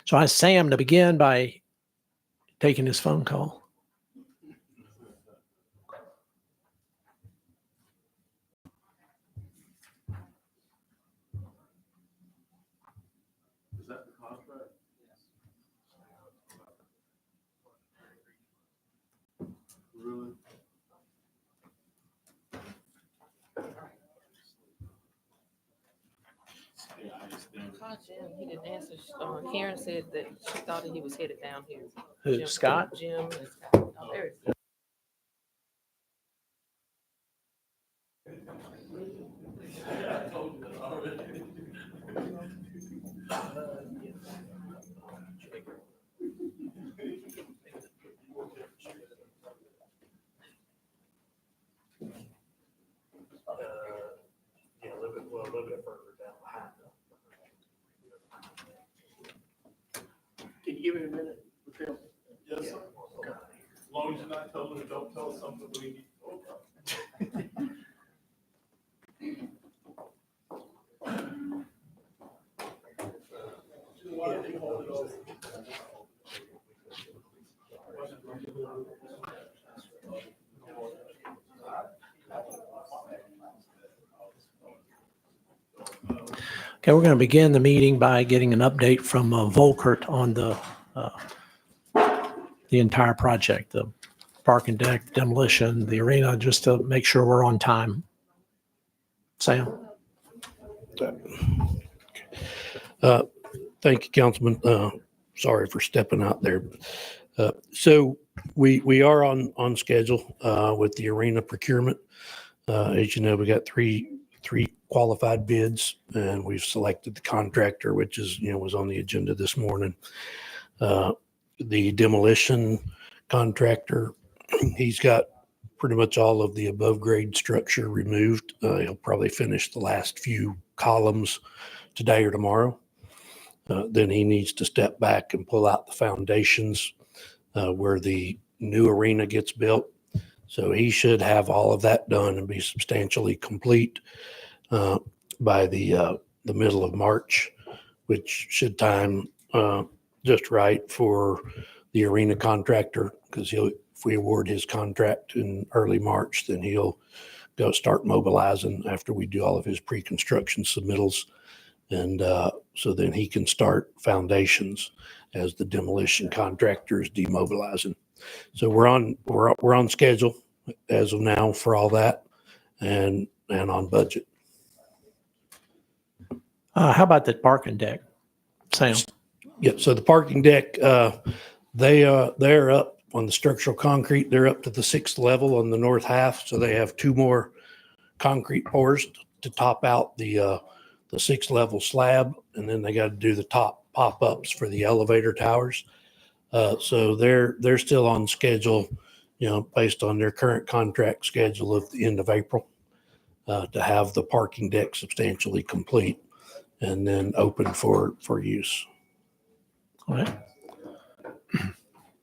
So I asked Sam to begin by taking his phone call. Is that the contract? Really? Called Jim. He didn't answer. Karen said that she thought that he was headed down here. Who, Jim, Scott? Jim and Scott. Oh, there it is. Yeah, a little bit further down behind. Can you give me a minute with him? Yes, sir. Okay. As long as you're not telling him, don't tell us something we need to know about. Okay, we're going to begin the meeting by getting an update from Volkert on the entire project, the parking deck, demolition, the arena, just to make sure we're on time. Sam? Thank you, Councilman. Sorry for stepping out there. So we are on schedule with the arena procurement. As you know, we got three qualified bids, and we've selected the contractor, which is, was on the agenda this morning. The demolition contractor, he's got pretty much all of the above grade structure removed. He'll probably finish the last few columns today or tomorrow. Then he needs to step back and pull out the foundations where the new arena gets built. So he should have all of that done and be substantially complete by the middle of March, which should time just right for the arena contractor, because if we award his contract in early March, then he'll go start mobilizing after we do all of his pre-construction submittals. And so then he can start foundations as the demolition contractor is demobilizing. So we're on schedule as of now for all that, and on budget. How about the parking deck, Sam? Yeah. So the parking deck, they're up on the structural concrete. They're up to the 6th level on the north half. So they have 2 more concrete pours to top out the 6th level slab, and then they got to do the top pop-ups for the elevator towers. So they're still on schedule, based on their current contract schedule of the end of April, to have the parking deck substantially complete and then open for use. All right.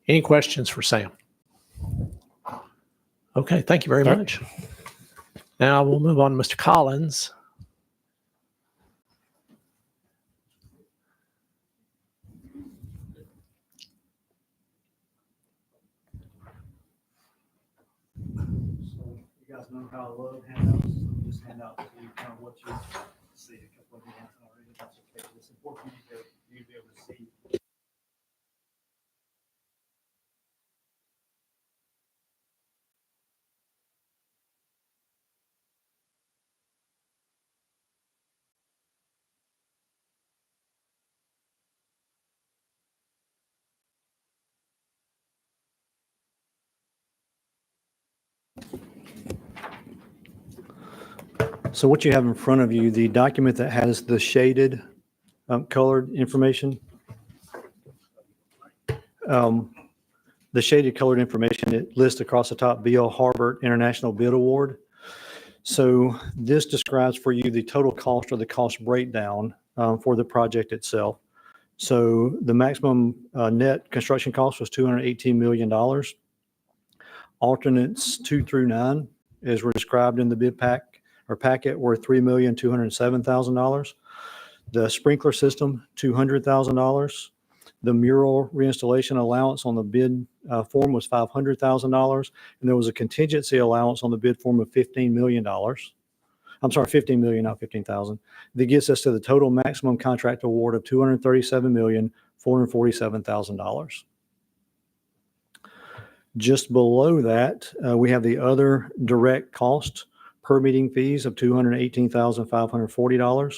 Any questions for Sam? Okay, thank you very All right. much. Now we'll move on to Mr. Collins. So you guys know how I love handouts. So this handout to you kind of what you see. A couple of you have already. That's okay. It's important for you to be able to see. So what you have in front of you, the document that has the shaded colored information. The shaded colored information, it lists across the top B.L. Harbert International Bid Award. So this describes for you the total cost or the cost breakdown for the project itself. So the maximum net construction cost was $218 million. Alternates 2 through 9, as were described in the bid packet, were $3,207,000. The sprinkler system, $200,000. The mural reinstallation allowance on the bid form was $500,000, and there was a contingency allowance on the bid form of $15 million. I'm sorry, 15 million, not 15,000. That gets us to the total maximum contract award of $237,447,000. Just below that, we have the other direct cost permitting fees of $218,540.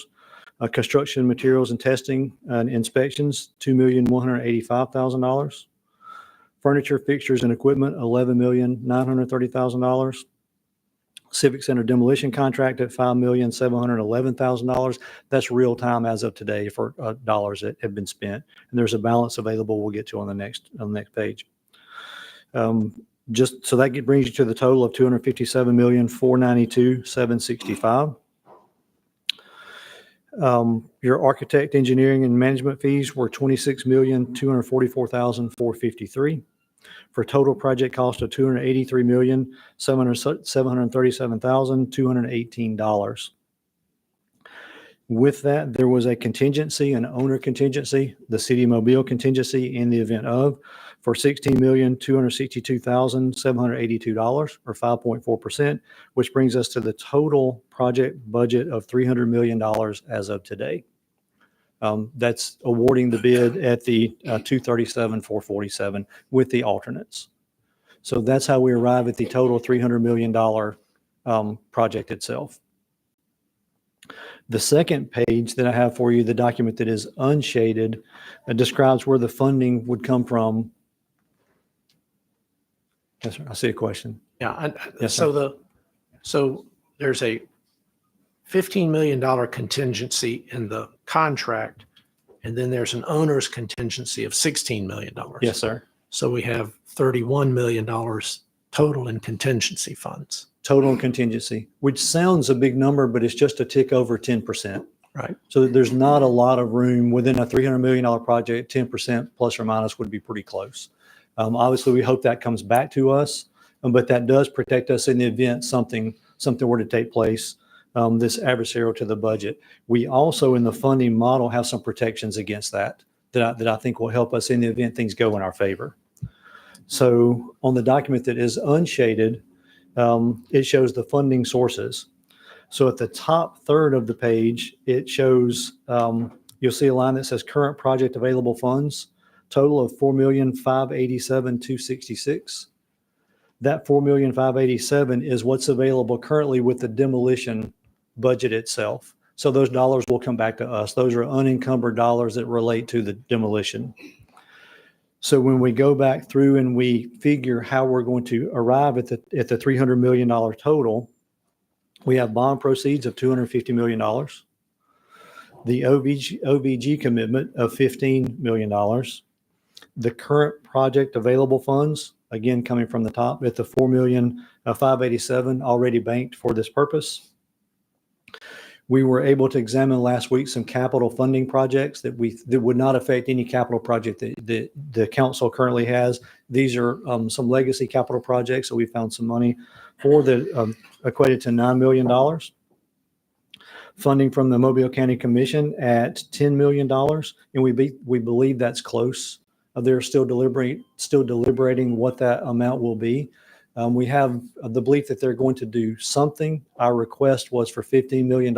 Construction materials and testing and inspections, $2,185,000. Furniture, fixtures, and equipment, $11,930,000. Civic Center demolition contract at $5,711,000. That's real time as of today for dollars that have been spent. And there's a balance available we'll get to on the next page. Just so that brings you to the total of $257,492,765. Your architect, engineering, and management fees were $26,244,453 for a total project cost of $283,737,218. With that, there was a contingency, an owner contingency, the City of Mobile contingency in the event of, for $16,262,782 or 5.4%, which brings us to the total project budget of $300 million as of today. That's awarding the bid at the $237,447 with the alternates. So that's how we arrive at the total $300 million project itself. The second page that I have for you, the document that is unshaded, describes where the funding would come from. Yes, sir. I see a question. Yeah. Yes, sir. So there's a $15 million contingency in the contract, and then there's an owner's contingency of $16 million. Yes, sir. So we have $31 million total in contingency funds. Total contingency, which sounds a big number, but it's just a tick over 10%. Right. So there's not a lot of room within a $300 million project. 10% plus or minus would be pretty close. Obviously, we hope that comes back to us, but that does protect us in the event something were to take place, this adversarial to the budget. We also, in the funding model, have some protections against that I think will help us in the event things go in our favor. So on the document that is unshaded, it shows the funding sources. So at the top third of the page, it shows, you'll see a line that says current project available funds, total of $4,587,266. That $4,587,000 is what's available currently with the demolition budget itself. So those dollars will come back to us. Those are unencumbered dollars that relate to the demolition. So when we go back through and we figure how we're going to arrive at the $300 million total, we have bond proceeds of $250 million, the OVG commitment of $15 million, the current project available funds, again coming from the top at the $4,587,000 already banked for this purpose. We were able to examine last week some capital funding projects that would not affect any capital project that the council currently has. These are some legacy capital projects, so we found some money for the equated to $9 million. Funding from the Mobile County Commission at $10 million, and we believe that's close. They're still deliberating what that amount will be. We have the belief that they're going to do something. Our request was for $15 million.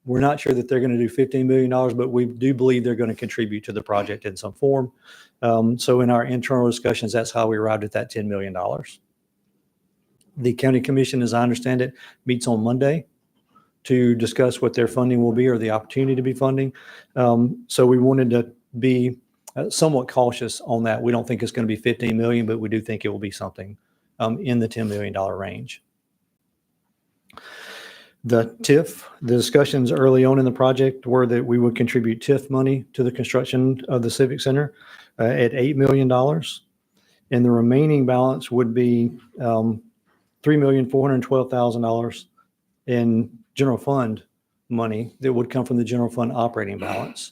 We're not sure that they're going to do $15 million, but we do believe they're going to contribute to the project in some form. So in our internal discussions, that's how we arrived at that $10 million. The county commission, as I understand it, meets on Monday to discuss what their funding will be or the opportunity to be funding. So we wanted to be somewhat cautious on that. We don't think it's going to be $15 million, but we do think it will be something in the $10 million range. The TIF, the discussions early on in the project were that we would contribute TIF money to the construction of the Civic Center at $8 million. And the remaining balance would be $3,412,000 in general fund money that would come from the general fund operating balance.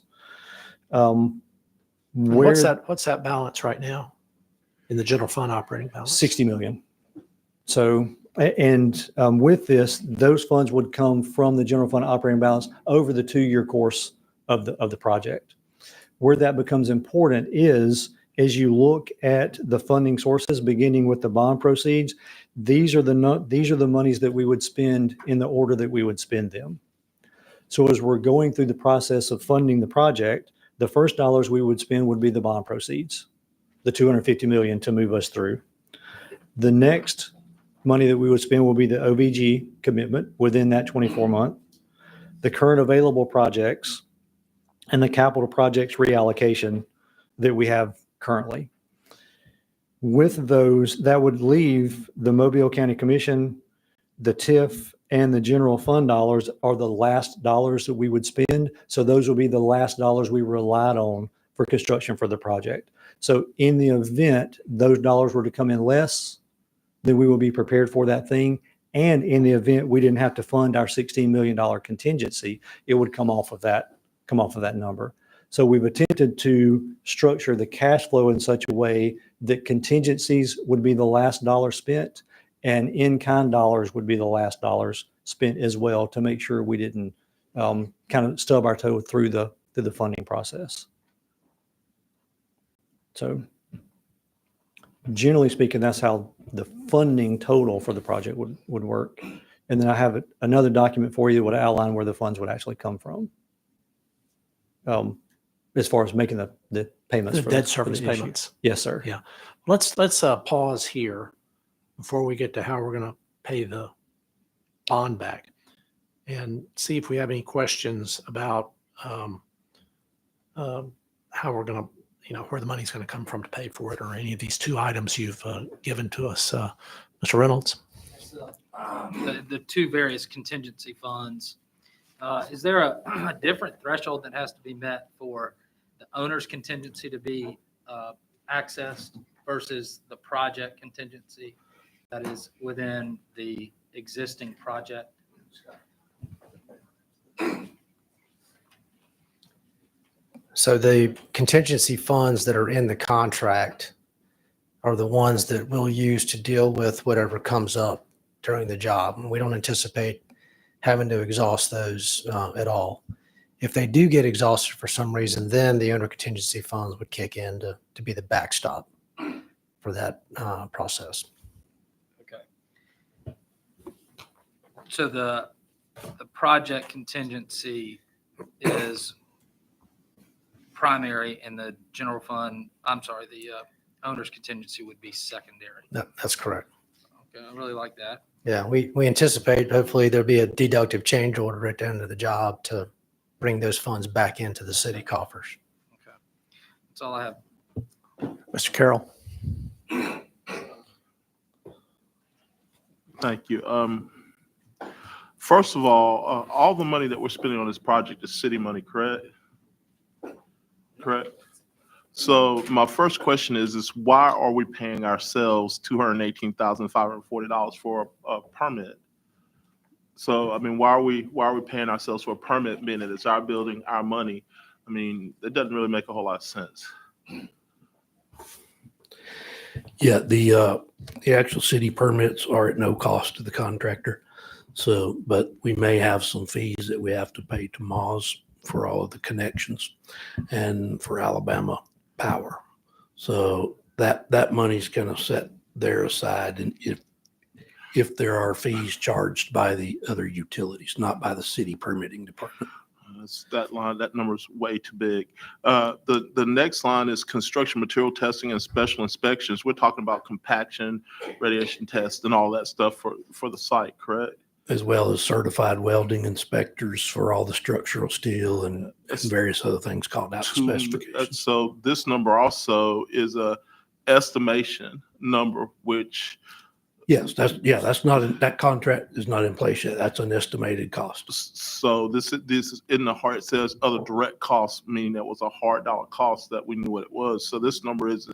What's that balance right now in the general fund operating balance? 60 million. So, and with this, those funds would come from the general fund operating balance over the 2-year course of the project. Where that becomes important is as you look at the funding sources, beginning with the bond proceeds, these are the monies that we would spend in the order that we would spend them. So as we're going through the process of funding the project, the first dollars we would spend would be the bond proceeds, the 250 million to move us through. The next money that we would spend will be the OVG commitment within that 24-month, the current available projects, and the capital projects reallocation that we have currently. With those, that would leave the Mobile County Commission, the TIF, and the general fund dollars are the last dollars that we would spend. So those will be the last dollars we relied on for construction for the project. So in the event those dollars were to come in less, then we will be prepared for that thing. And in the event we didn't have to fund our $16 million contingency, it would come off of that number. So we've attempted to structure the cash flow in such a way that contingencies would be the last dollar spent and in-kind dollars would be the last dollars spent as well, to make sure we didn't kind of stub our toe through the funding process. So generally speaking, that's how the funding total for the project would work. And then I have another document for you that would outline where the funds would actually come from. As far as making the payments. The for debt for service the issue. payments. Yes, sir. Yeah. Let's pause here before we get to how we're going to pay the bond back and see if we have any questions about how we're going to, where the money's going to come from to pay for it, or any of these two items you've given to us, Mr. Reynolds. The two various contingency funds. Is there a different threshold that has to be met for the owner's contingency to be accessed versus the project contingency that is within the existing project? So the contingency funds that are in the contract are the ones that we'll use to deal with whatever comes up during the job. And we don't anticipate having to exhaust those at all. If they do get exhausted for some reason, then the owner contingency funds would kick in to be the backstop for that process. Okay. So the project contingency is primary and the general fund, the owner's contingency would be secondary. That's correct. Okay, I really like that. Yeah, we anticipate hopefully there'll be a deductive change order at the end of the job to bring those funds back into the city coffers. Okay. That's all I have. Mr. Carroll. Thank you. First of all the money that we're spending on this project is city money, correct? Correct. So my first question is why are we paying ourselves $218,540 for a permit? So, I mean, why are we paying ourselves for a permit, being that it's our building, our money? I mean, it doesn't really make a whole lot of sense. Yeah, the actual city permits are at no cost to the contractor. So, but we may have some fees that we have to pay to Moz for all of the connections and for Alabama Power. So that money's kind of set there aside, and if there are fees charged by the other utilities, not by the city permitting department. That number's way too big. The next line is construction material testing and special inspections. We're talking about compaction, radiation tests, and all that stuff for the site, correct? As well as certified welding inspectors for all the structural steel and various other things called out in specifications. So this number also is a estimation number, which Yes, that contract is not in place yet. That's an estimated cost. so this is in the heart. It says other direct costs, meaning that was a hard dollar cost that we knew what it was. So this number is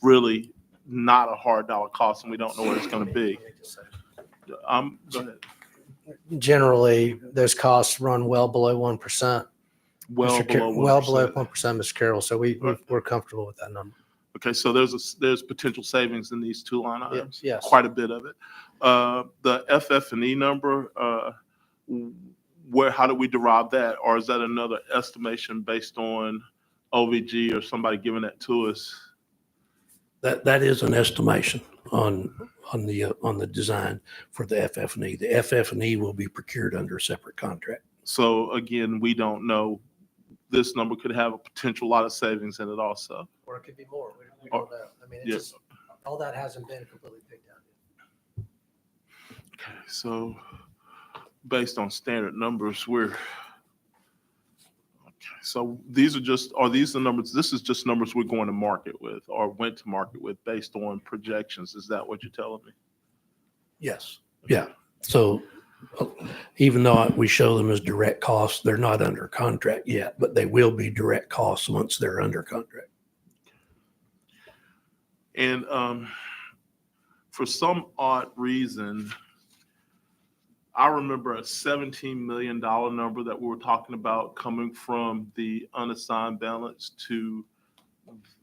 really not a hard dollar cost, and we don't know what it's going to be. Go ahead. Generally, those costs run well below 1%. Well below 1%. Well below 1%, Mr. Carroll. So we're comfortable with that number. Okay, so there's potential savings in these two line items. Yes. Quite a bit of it. The FF&E number, how do we derive that, or is that another estimation based on OVG or somebody giving that to us? That is an estimation on the design for the FF&E. The FF&E will be procured under a separate contract. So again, we don't know. This number could have a potential lot of savings in it also. Or it could be more. We don't know. I mean, Yeah. all that hasn't been completely picked out yet. Okay, so based on standard numbers, okay. So these are these the numbers? This is just numbers we're going to market with or went to market with based on projections. Is that what you're telling me? Yes. Yeah. So even though we show them as direct costs, they're not under contract yet, but they will be direct costs once they're under contract. And for some odd reason, I remember a $17 million number that we were talking about coming from the unassigned balance to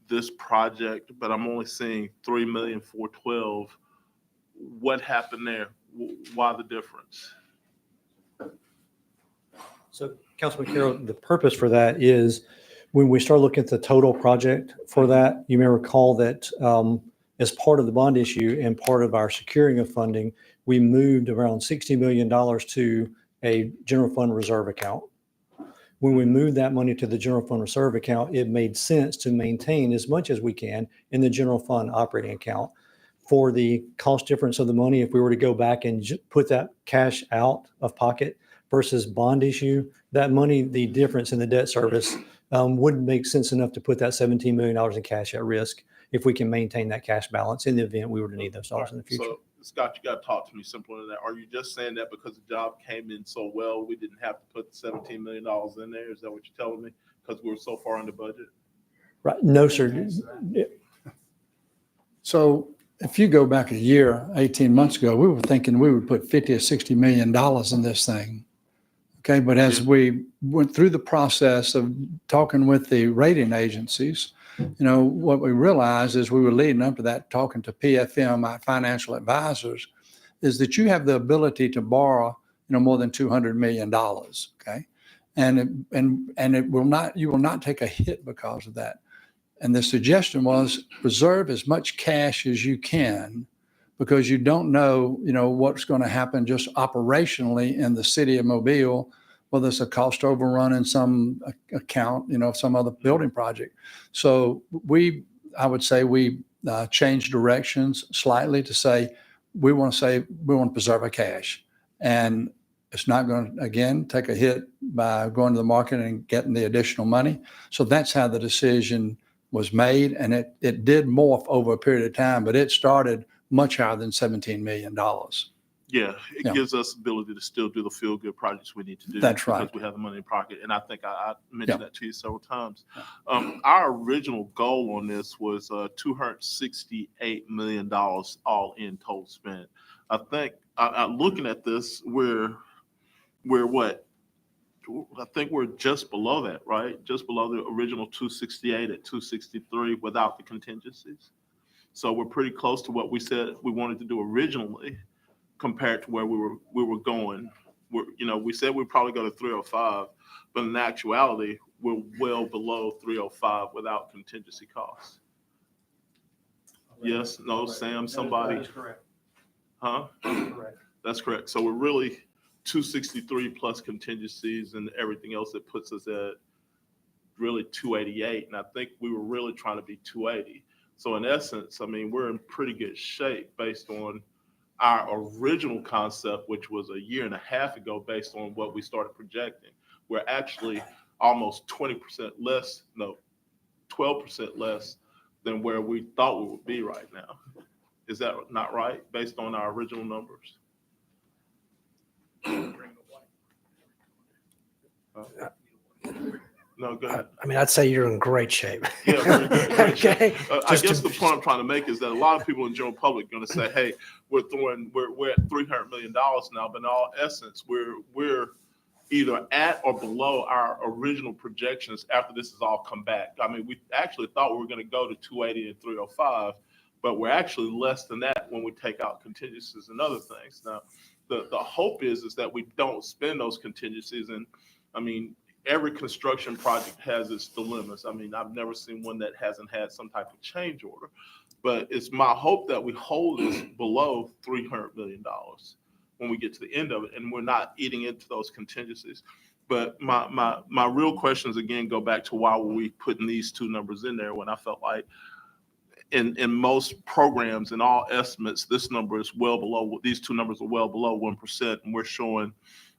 this project, but I'm only seeing $3,412,000. What happened there? Why the difference? So Councilman Carroll, the purpose for that is when we start looking at the total project for that, you may recall that as part of the bond issue and part of our securing of funding, we moved around $60 million to a general fund reserve account. When we moved that money to the general fund reserve account, it made sense to maintain as much as we can in the general fund operating account for the cost difference of the money. If we were to go back and put that cash out of pocket versus bond issue, that money, the difference in the debt service wouldn't make sense enough to put that $17 million in cash at risk if we can maintain that cash balance in the event we were to need those dollars in the future. So Scott, you got to talk to me simpler than that. Are you just saying that because the job came in so well, we didn't have to put $17 million in there? Is that what you're telling me? Because we were so far under budget? Right. No, sir. So if you go back a year, 18 months ago, we were thinking we would put 50 or $60 million in this thing. Okay. But as we went through the process of talking with the rating agencies, what we realized is we were leading up to that, talking to PFM, our financial advisors, is that you have the ability to borrow, more than $200 million. Okay. And you will not take a hit because of that. And the suggestion was reserve as much cash as you can, because you don't know, what's going to happen just operationally in the city of Mobile, whether it's a cost overrun in some account, some other building project. So I would say we changed directions slightly to say we want to preserve our cash. And it's not going to, again, take a hit by going to the market and getting the additional money. So that's how the decision was made. And it did morph over a period of time, but it started much higher than $17 million. Yeah, it Yeah. gives us the ability to still do the feel-good projects we need to do. That's right. Because we have the money in pocket. And I think I mentioned that to you several times. Our original goal on this was $268 million all in total spent. I think, looking at this, we're what? I think we're just below that, right? Just below the original 268 at 263 without the contingencies. So we're pretty close to what we said we wanted to do originally, compared to where we were going. We said we'd probably go to 305, but in actuality, we're well below 305 without contingency costs. Yes, no, Sam, somebody? That is correct. Huh? Correct. That's correct. So we're really 263 plus contingencies and everything else that puts us at really 288. And I think we were really trying to be 280. So in essence, we're in pretty good shape based on our original concept, which was a year and a half ago, based on what we started projecting. We're actually almost 20% less, 12% less than where we thought we would be right now. Is that not right, based on our original numbers? No, go ahead. I'd say you're in great shape. Yeah, we're in great shape. Okay. I guess the point I'm trying to make is that a lot of people in general public are going to say, "Hey, we're at $300 million now," but in all essence, we're either at or below our original projections after this has all come back. We actually thought we were going to go to 280 and 305, but we're actually less than that when we take out contingencies and other things. Now, the hope is that we don't spend those contingencies, and every construction project has its dilemmas. I mean, I've never seen one that hasn't had some type of change order. But it's my hope that we hold this below $300 million when we get to the end of it, and we're not eating into those contingencies. But my real questions again go back to why were we putting these two numbers in there when I felt like in most programs and all estimates, this number is well below, these two numbers are well below 1%, and we're showing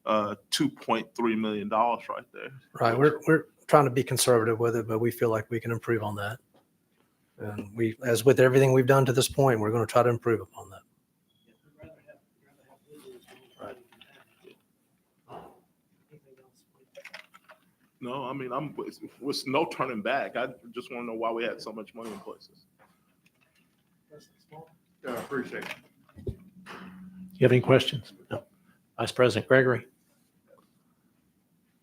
$2.3 million right there. Right. We're trying to be conservative with it, but we feel like we can improve on that. And we, as with everything we've done to this point, we're going to try to improve upon that. No, I mean, with no turning back. I just want to know why we had so much money in places. Yeah, I appreciate it. You have any questions? No. Vice President Gregory?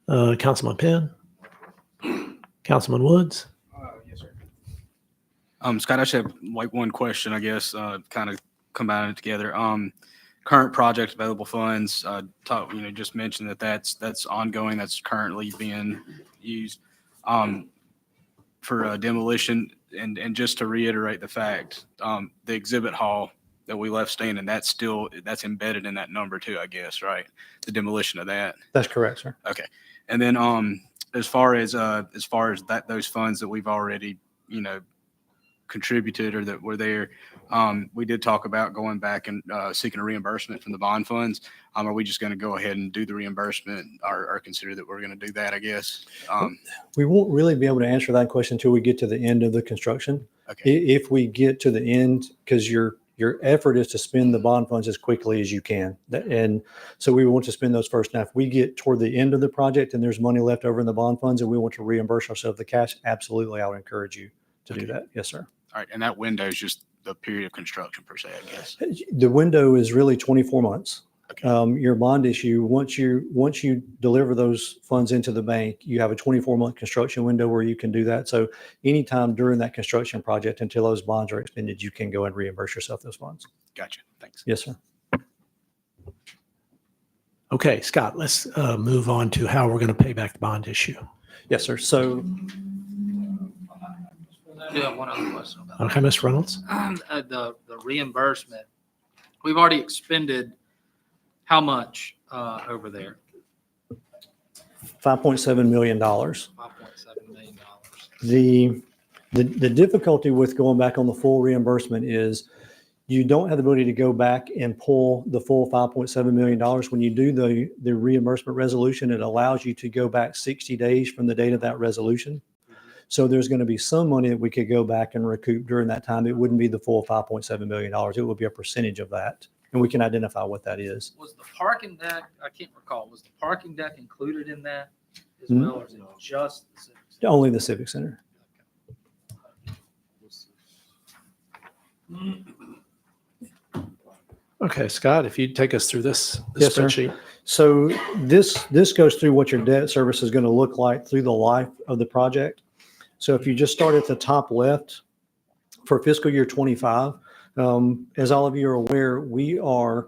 Councilman Penn? Councilman Woods? Yes, sir. Scott, I just have like one question, I guess, kind of combining it together. Current project available funds, just mentioned that's ongoing, that's currently being used for demolition. And just to reiterate the fact, the exhibit hall that we left standing, that's embedded in that number too, I guess, right? The demolition of that. That's correct, sir. Okay. And then as far as that, those funds that we've already, contributed or that were there, we did talk about going back and seeking a reimbursement from the bond funds. Are we just going to go ahead and do the reimbursement or consider that we're going to do that, I guess? We won't really be able to answer that question until we get to the end of the construction. Okay. If we get to the end, because your effort is to spend the bond funds as quickly as you can. And so we want to spend those first. Now, if we get toward the end of the project and there's money left over in the bond funds and we want to reimburse ourselves the cash, absolutely, I would encourage you to do that. Yes, sir. All right. And that window is just the period of construction per se, I guess. The window is really 24 months. Okay. Your bond issue, once you deliver those funds into the bank, you have a 24-month construction window where you can do that. So anytime during that construction project until those bonds are expended, you can go and reimburse yourself those funds. Gotcha. Thanks. Yes, sir. Okay, Scott, let's move on to how we're going to pay back the bond issue. Yes, sir. So I do have one other question about Okay, Ms. Reynolds? the reimbursement. We've already expended how much over there? $5.7 million. $5.7 million. The difficulty with going back on the full reimbursement is you don't have the ability to go back and pull the full $5.7 million. When you do the reimbursement resolution, it allows you to go back 60 days from the date of that resolution. So there's going to be some money that we could go back and recoup during that time. It wouldn't be the full $5.7 million. It would be a percentage of that. And we can identify what that is. Was the parking deck, I can't recall, was the parking deck included in that as well, or is it just the civic center? Only the Civic Center. Okay, Scott, if you'd take us through this Yes, sir. spreadsheet. So this goes through what your debt service is going to look like through the life of the project. So if you just start at the top left for fiscal year 25, as all of you are aware, we are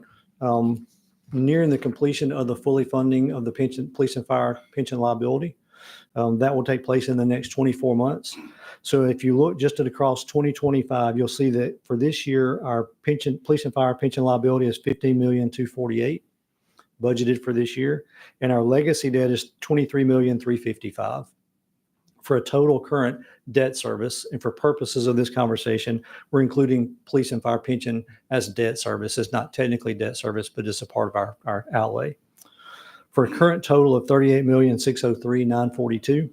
nearing the completion of the fully funding of the police and fire pension liability. That will take place in the next 24 months. So if you look just at across 2025, you'll see that for this year, our police and fire pension liability is $15,248,000 budgeted for this year. And our legacy debt is $23,355,000 for a total current debt service. And for purposes of this conversation, we're including police and fire pension as debt service. It's not technically debt service, but it's a part of our outlay. For a current total of $38,603,942.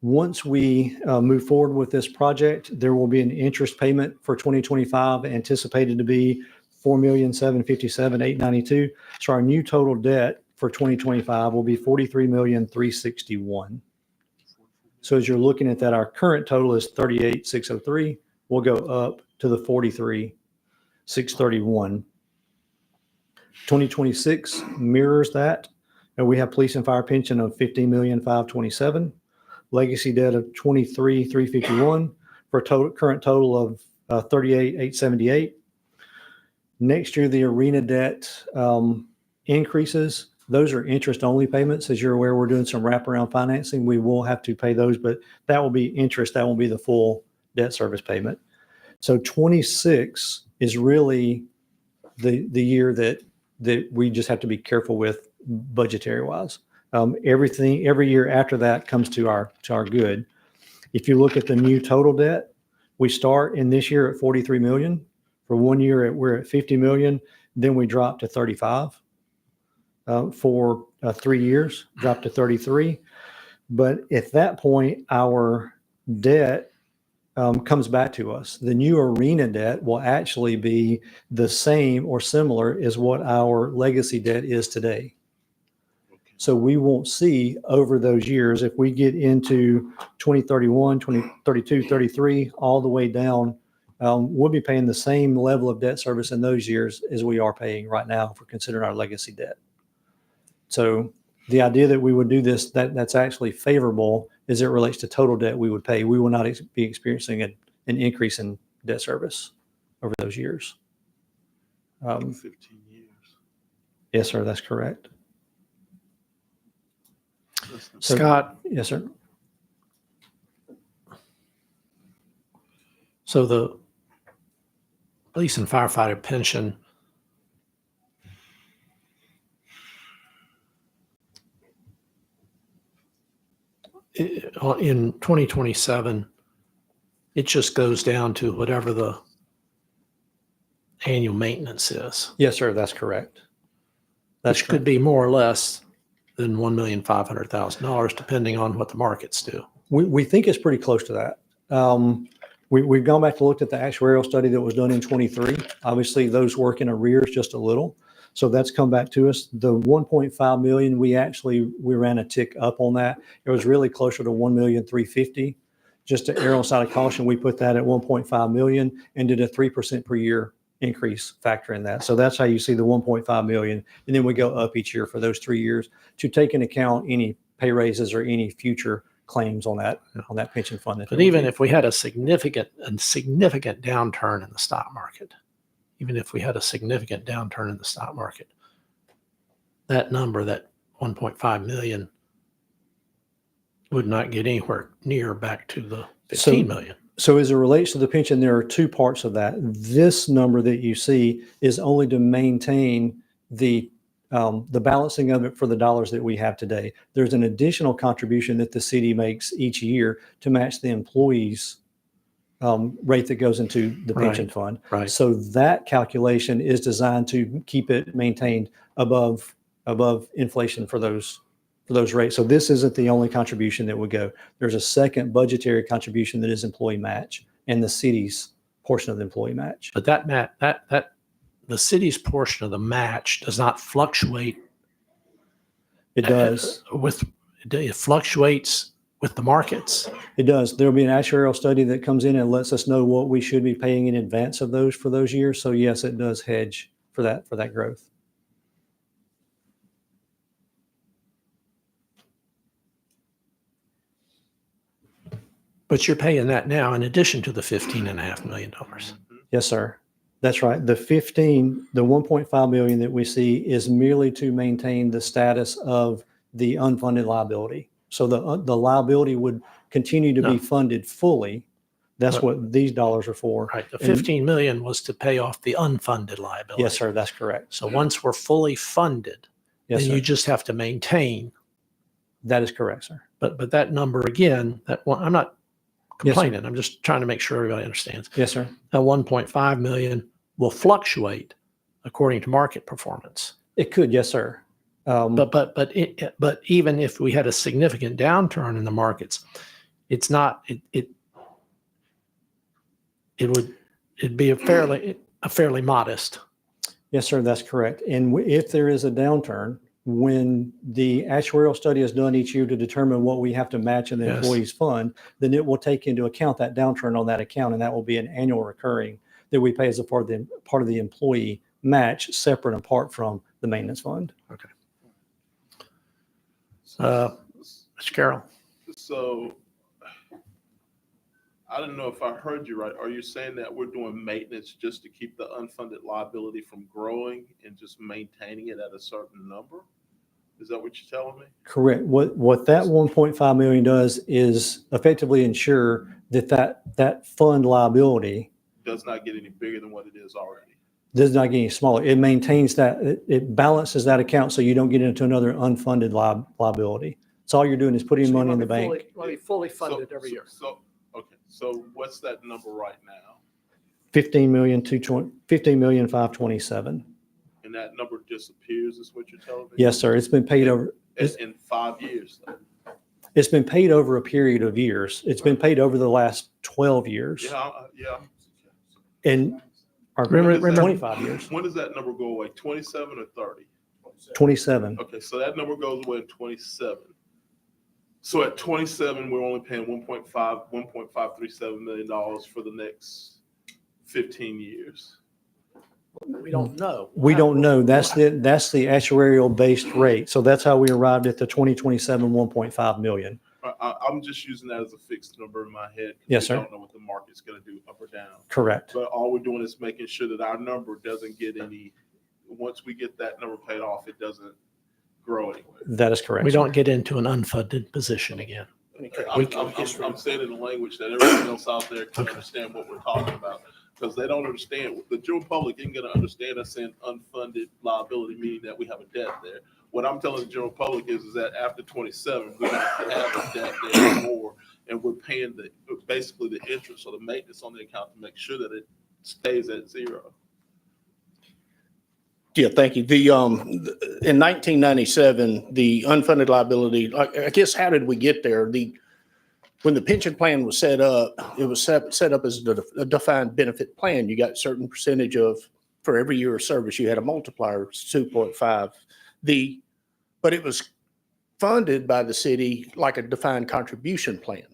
Once we move forward with this project, there will be an interest payment for 2025 anticipated to be $4,757,892. So our new total debt for 2025 will be $43,361,000. So as you're looking at that, our current total is $38,603. We'll go up to the $43,631. 2026 mirrors that, and we have police and fire pension of $15,527,000, legacy debt of $23,351 for a current total of $38,878. Next year, the arena debt increases Those are interest-only payments. As you're aware, we're doing some wraparound financing. We will have to pay those, but that will be interest. That won't be the full debt service payment. So 26 is really the year that we just have to be careful with budgetary wise. Everything, every year after that comes to our good. If you look at the new total debt, we start in this year at 43 million. For 1 year, we're at 50 million. Then we drop to 35. For 3 years, drop to 33. But at that point, our debt comes back to us. The new arena debt will actually be the same or similar as what our legacy debt is today. So we won't see over those years, if we get into 2031, 2032, 33, all the way down, we'll be paying the same level of debt service in those years as we are paying right now if we're considering our legacy debt. So the idea that we would do this, that's actually favorable as it relates to total debt we would pay. We will not be experiencing an increase in debt service over those years. 15 years. Yes, sir, that's correct. So- Scott, Yes, sir. so the police and firefighter pension, in 2027, it just goes down to whatever the annual maintenance is, Yes, sir, that's correct. That's which could be more or less than $1,500,000, depending on what the markets do. We think it's pretty close to that. We've gone back to look at the actuarial study that was done in 23. Obviously, those work in arrears just a little. So that's come back to us. The 1.5 million, we ran a tick up on that. It was really closer to 1,350,000. Just to err on side of caution, we put that at 1.5 million and did a 3% per year increase factor in that. So that's how you see the 1.5 million. And then we go up each year for those 3 years to take into account any pay raises or any future claims on that pension fund. But even if we had a significant downturn in the stock market, that number, that 1.5 million, would not get anywhere near back to the 15 million. So as it relates to the pension, there are two parts of that. This number that you see is only to maintain the balancing of it for the dollars that we have today. There's an additional contribution that the city makes each year to match the employees' rate that goes into the pension fund. Right. So that calculation is designed to keep it maintained above inflation for those rates. So this isn't the only contribution that would go. There's a second budgetary contribution that is employee match and the city's portion of the employee match. But that the city's portion of the match does not fluctuate. It does. It fluctuates with the markets. It does. There'll be an actuarial study that comes in and lets us know what we should be paying in advance of those for those years. So yes, it does hedge for that growth. But you're paying that now in addition to the $15.5 million. Yes, sir. That's right. The 1.5 million that we see is merely to maintain the status of the unfunded liability. So the liability would continue to be funded fully. That's what these dollars are for. Right. The 15 million was to pay off the unfunded liability. Yes, sir. That's correct. So once we're fully funded, Yes, then sir. you just have to maintain. That is correct, sir. But that number again, that one, I'm not Yes, sir. complaining. I'm just trying to make sure everybody understands. Yes, sir. That 1.5 million will fluctuate according to market performance. It could. Yes, sir. But even if we had a significant downturn in the markets, it's not. It'd be a fairly modest. Yes, sir. That's correct. And if there is a downturn, when the actuarial study is done each year to determine what we have to match in the Yes. employees fund, then it will take into account that downturn on that account, and that will be an annual recurring that we pay as a part of the employee match, separate and apart from the maintenance fund. Mr. Carroll, So I don't know if I heard you right. Are you saying that we're doing maintenance just to keep the unfunded liability from growing and just maintaining it at a certain number? Is that what you're telling me? Correct. What that 1.5 million does is effectively ensure that fund liability Does not get any bigger than what it is already. does not get any smaller. It maintains that, it balances that account so you don't get into another unfunded liability. So all you're doing is putting So you money in wanna the be bank. Want to be fully So- funded every year. Okay, so what's that number right now? 15,527. And that number disappears, is what you're telling me? Yes, sir. It's been paid over. In 5 years. It's been paid over a period of years. It's been paid over the last 12 years Yeah. and or Remember- 25 years, When does that number go away? 27 or 30? 27. Okay, so that number goes away in 27. So at 27, we're only paying $1.537 million for the next 15 years. We don't know. We don't know. That's the actuarial based rate. So that's how we arrived at the 2027 1.5 million. I'm just using that as a fixed number in my head. 'Cause Yes, we sir. don't know what the market's going to do up or down. Correct. But all we're doing is making sure that our number doesn't get any, once we get that number paid off, it doesn't grow anywhere. That is correct. We don't get into an unfunded position again. I'm saying it in a language that everyone else out there can understand what we're talking about. Because they don't understand, the general public isn't gonna understand us saying unfunded liability, meaning that we have a debt there. What I'm telling the general public is that after 27, we're gonna have a debt there more, and we're paying basically the interest or the maintenance on the account to make sure that it stays at zero. Yeah, thank you. In 1997, the unfunded liability, I guess, how did we get there? When the pension plan was set up, it was set up as a defined benefit plan. You got a certain percentage for every year of service, you had a multiplier, 2.5. But it was funded by the city like a defined contribution plan.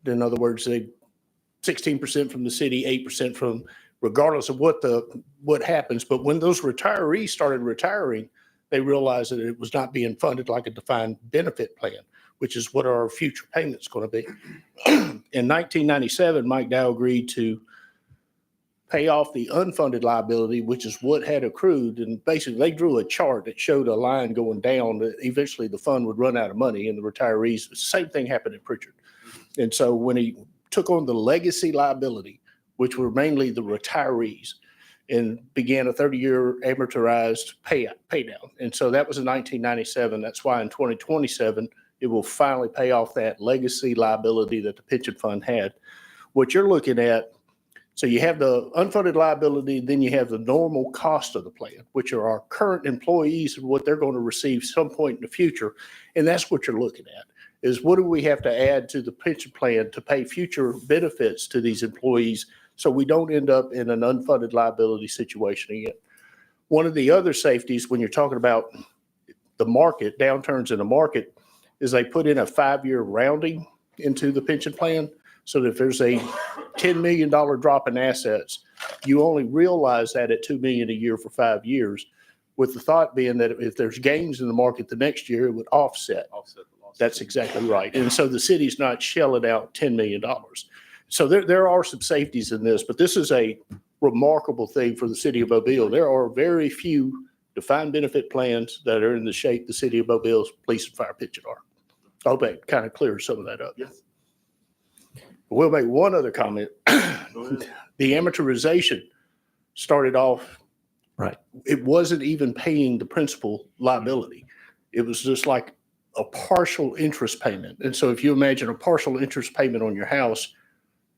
In other words, 16% from the city, 8% from, regardless of what happens. But when those retirees started retiring, they realized that it was not being funded like a defined benefit plan, which is what our future payment's going to be. In 1997, Mike Dow agreed to pay off the unfunded liability, which is what had accrued. And basically, they drew a chart that showed a line going down that eventually the fund would run out of money and the retirees, same thing happened at Pritchard. And so when he took on the legacy liability, which were mainly the retirees, and began a 30-year amortized pay down. And so that was in 1997. That's why in 2027, it will finally pay off that legacy liability that the pension fund had. What you're looking at, so you have the unfunded liability, then you have the normal cost of the plan, which are our current employees and what they're going to receive some point in the future. And that's what you're looking at, is what do we have to add to the pension plan to pay future benefits to these employees so we don't end up in an unfunded liability situation again. One of the other safeties when you're talking about the market, downturns in the market, is they put in a 5-year rounding into the pension plan. So that if there's a $10 million drop in assets, you only realize that at $2 million a year for 5 years, with the thought being that if there's gains in the market the next year, it would offset. Offset the loss. That's exactly right. And so the city's not shelling out $10 million. So there are some safeties in this, but this is a remarkable thing for the city of Mobile. There are very few defined benefit plans that are in the shape the city of Mobile's police and fire pension are. I hope that kind of clears some of that up. Yes. We'll make one other comment. Go ahead. The amortization started off. Right. It wasn't even paying the principal liability. It was just like a partial interest payment. And so if you imagine a partial interest payment on your house,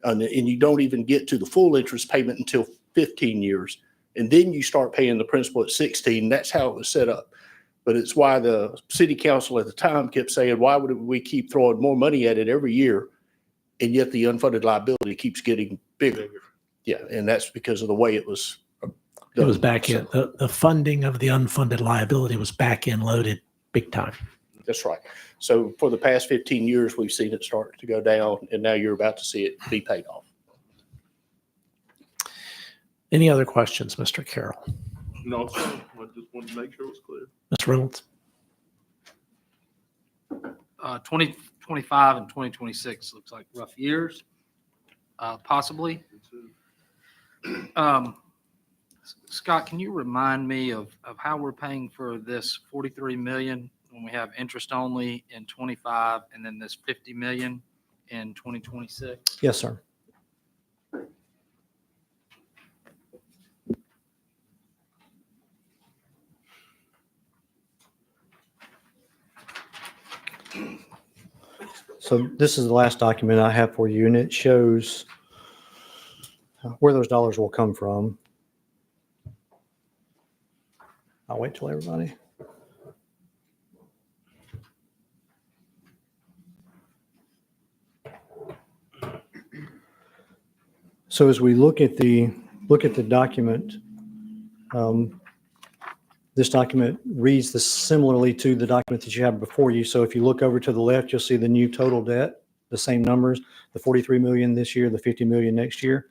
and you don't even get to the full interest payment until 15 years, and then you start paying the principal at 16, that's how it was set up. But it's why the city council at the time kept saying, why would we keep throwing more money at it every year? And yet the unfunded liability keeps getting bigger. Yeah, and that's because of the way it was. It was back in, the funding of the unfunded liability was back end loaded big time. That's right. So for the past 15 years, we've seen it start to go down, and now you're about to see it be paid off. Any other questions, Mr. Carroll? No, sir. I just wanted to make sure it was clear. Ms. Reynolds? 2025 and 2026 looks like rough years, possibly. Scott, can you remind me of how we're paying for this 43 million when we have interest only in 25 and then this 50 million in 2026? Yes, sir. So this is the last document I have for you, and it shows where those dollars will come from. I'll wait till everybody. So as we look at the document, this document reads similarly to the document that you have before you. So if you look over to the left, you'll see the new total debt, the same numbers, the 43 million this year, the 50 million next year.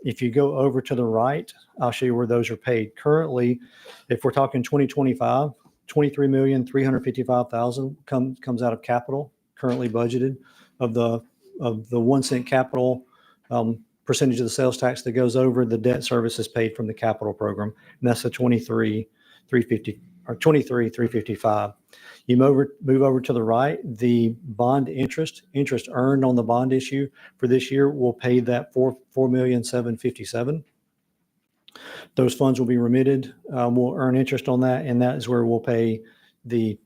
If you go over to the right, I'll show you where those are paid. Currently, if we're talking 2025, 23,355,000 comes out of capital, currently budgeted. Of the 1 cent capital percentage of the sales tax that goes over, the debt service is paid from the capital program, and that's the 23,355. You move over to the right, the bond interest earned on the bond issue for this year will pay that $4,757,000. Those funds will be remitted. We'll earn interest on that, and that is where we'll pay the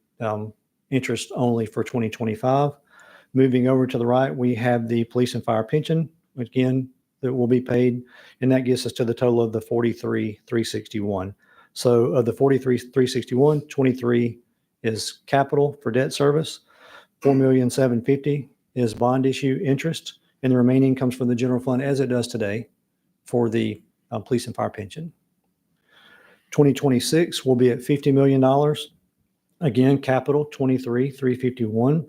interest only for 2025. Moving over to the right, we have the police and fire pension, again, that will be paid, and that gets us to the total of the 43,361. So of the 43,361, 23 is capital for debt service, 4,750,000 is bond issue interest, and the remaining comes from the general fund as it does today for the police and fire pension. 2026 will be at $50 million. Again, capital 23,351.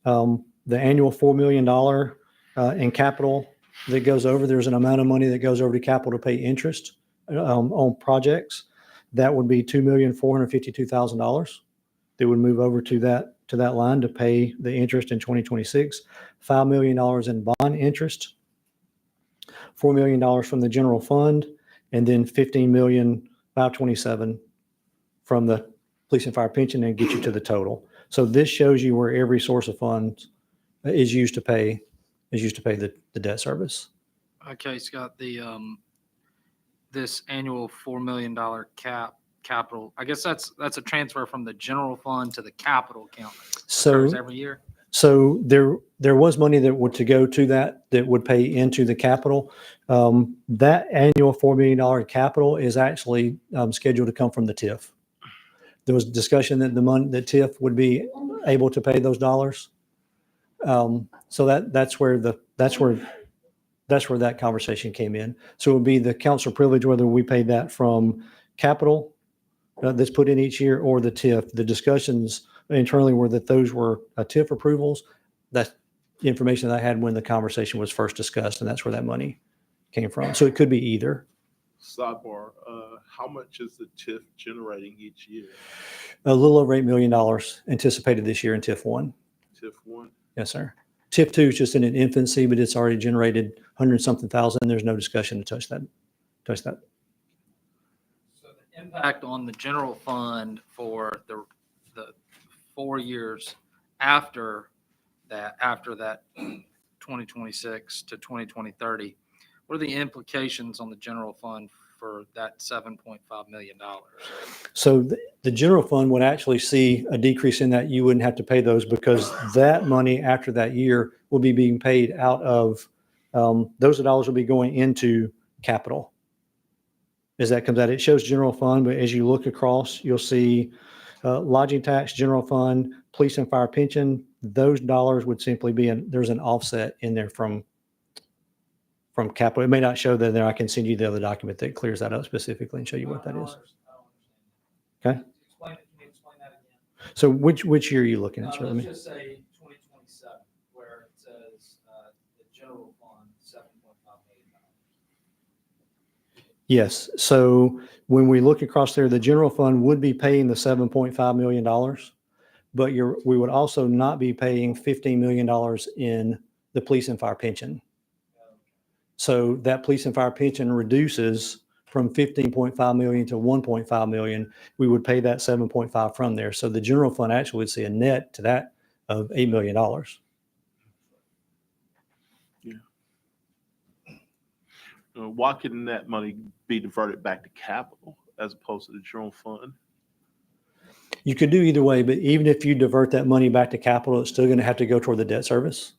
The annual $4 million in capital that goes over, there's an amount of money that goes over to capital to pay interest on projects. That would be $2,452,000. They would move over to that line to pay the interest in 2026. $5 million in bond interest, $4 million from the general fund, and then $15,527,000 from the police and fire pension, and get you to the total. So this shows you where every source of funds is used to pay the debt service. Okay, Scott, this annual $4 million capital, I guess that's a transfer from the general fund to the capital account. So Every year? So there was money that would to go to that would pay into the capital. That annual $4 million capital is actually scheduled to come from the TIF. There was discussion that the TIF would be able to pay those dollars. So that's where that conversation came in. So it would be the council privilege whether we pay that from capital that's put in each year or the TIF. The discussions internally were that those were TIF approvals. That's the information that I had when the conversation was first discussed, and that's where that money came from. So it could be either. Sidebar, how much is the TIF generating each year? A little over $8 million anticipated this year in TIF 1. TIF 1? Yes, sir. TIF 2 is just in an infancy, but it's already generated 100-something thousand. There's no discussion to touch that. So the impact on the general fund for the 4 years after that 2026 to 2030, what are the implications on the general fund for that $7.5 million? So the general fund would actually see a decrease in that. You wouldn't have to pay those because that money after that year will be being paid out of, those dollars will be going into capital. As that comes out, it shows general fund, but as you look across, you'll see lodging tax, general fund, police and fire pension. Those dollars would simply be there's an offset in there from capital. It may not show that there. I can send you the other document that clears that up specifically and show you what that is. Okay. Can you explain that again? So which year are you looking at? Let's just say 2027, where it says the general fund, $7.5 million. Yes. So when we look across there, the general fund would be paying the $7.5 million, but we would also not be paying $15 million in the police and fire pension. So that police and fire pension reduces from 15.5 million to 1.5 million, we would pay that 7.5 from there. So the general fund actually would see a net to that of $8 million. Why couldn't that money be diverted back to capital as opposed to the general fund? You could do either way, but even if you divert that money back to capital, it's still going to have to go toward the debt service.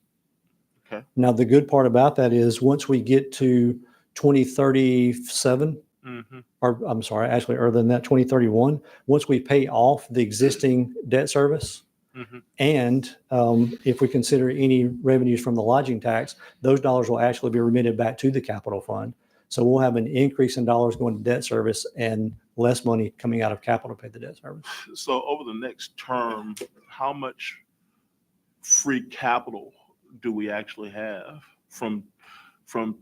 Okay. Now, the good part about that is once we get to 2037, Mm-hmm. or I'm sorry, actually, earlier than that, 2031, once we pay off the existing debt service, Mm-hmm. and if we consider any revenues from the lodging tax, those dollars will actually be remitted back to the capital fund. So we'll have an increase in dollars going to debt service and less money coming out of capital to pay the debt service. So over the next term, how much free capital do we actually have from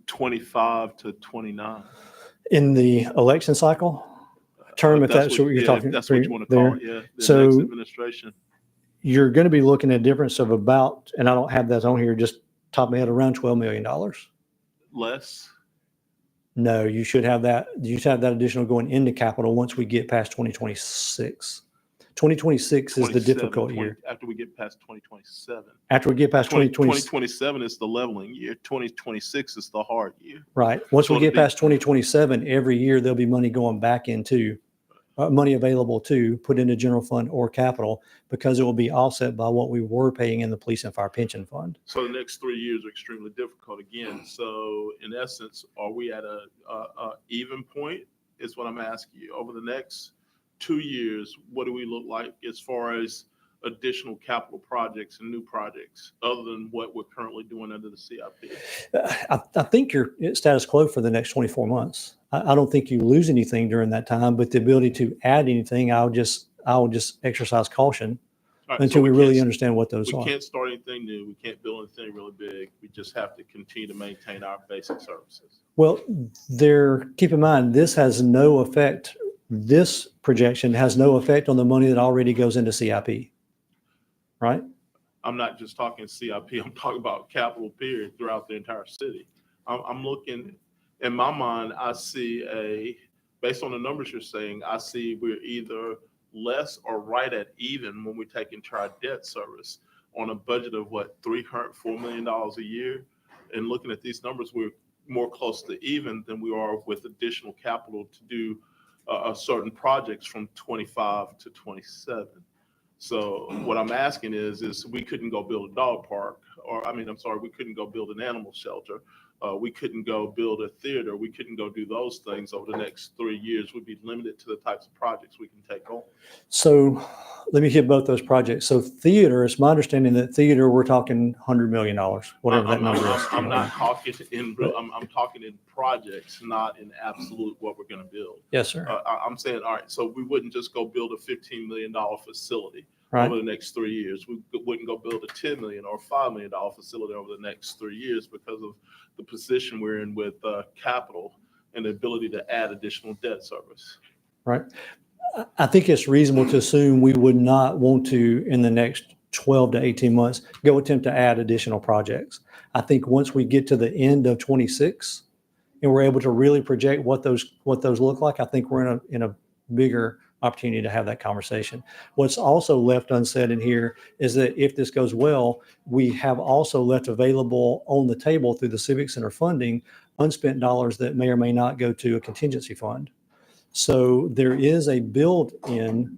25 to 29? In the election cycle term, if that's what you're talking. That's what you want to there, call it, yeah. The So- next administration. You're going to be looking at a difference of about, and I don't have that on here, just top of my head, around $12 million. Less? No, you should have that. You should have that additional going into capital once we get past 2026. 2026 is the 27, difficult year. After we get past 2027. After we get past 2020, 2027 is the leveling year. 2026 is the hard year. right. Once So we it'll get be- past 2027, every year there'll be money going back into, money available to put into general fund or capital, because it will be offset by what we were paying in the police and fire pension fund. So the next 3 years are extremely difficult again. So in essence, are we at a even point is what I'm asking you. Over the next 2 years, what do we look like as far as additional capital projects and new projects other than what we're currently doing under the CIP? I think you're status quo for the next 24 months. I don't think you lose anything during that time, but the ability to add anything, I'll just exercise caution All right, until so we can't- really understand what those We are. can't start anything new. We can't build anything really big. We just have to continue to maintain our basic services. Well, keep in mind, this has no effect. This projection has no effect on the money that already goes into CIP, right? I'm not just talking CIP, I'm talking about capital period throughout the entire city. I'm looking, in my mind, I see based on the numbers you're saying, I see we're either less or right at even when we take into our debt service on a budget of $304 million a year. And looking at these numbers, we're more close to even than we are with additional capital to do certain projects from 25 to 27. So what I'm asking is we couldn't go build a dog park, we couldn't go build an animal shelter. We couldn't go build a theater. We couldn't go do those things over the next 3 years. We'd be limited to the types of projects we can take on. So let me hit both those projects. So theater, it's my understanding that theater, we're talking $100 million, whatever that number is. I'm not talking I'm talking in projects, not in absolute what we're going to build. Yes, sir. I'm saying, all right, so we wouldn't just go build a $15 million facility Right. over the next 3 years. We wouldn't go build a $10 million or $5 million facility over the next 3 years because of the position we're in with capital and the ability to add additional debt service. Right. I think it's reasonable to assume we would not want to, in the next 12 to 18 months, go attempt to add additional projects. I think once we get to the end of 26 and we're able to really project what those look like, I think we're in a bigger opportunity to have that conversation. What's also left unsaid in here is that if this goes well, we have also left available on the table through the Civic Center funding unspent dollars that may or may not go to a contingency fund. So there is a built-in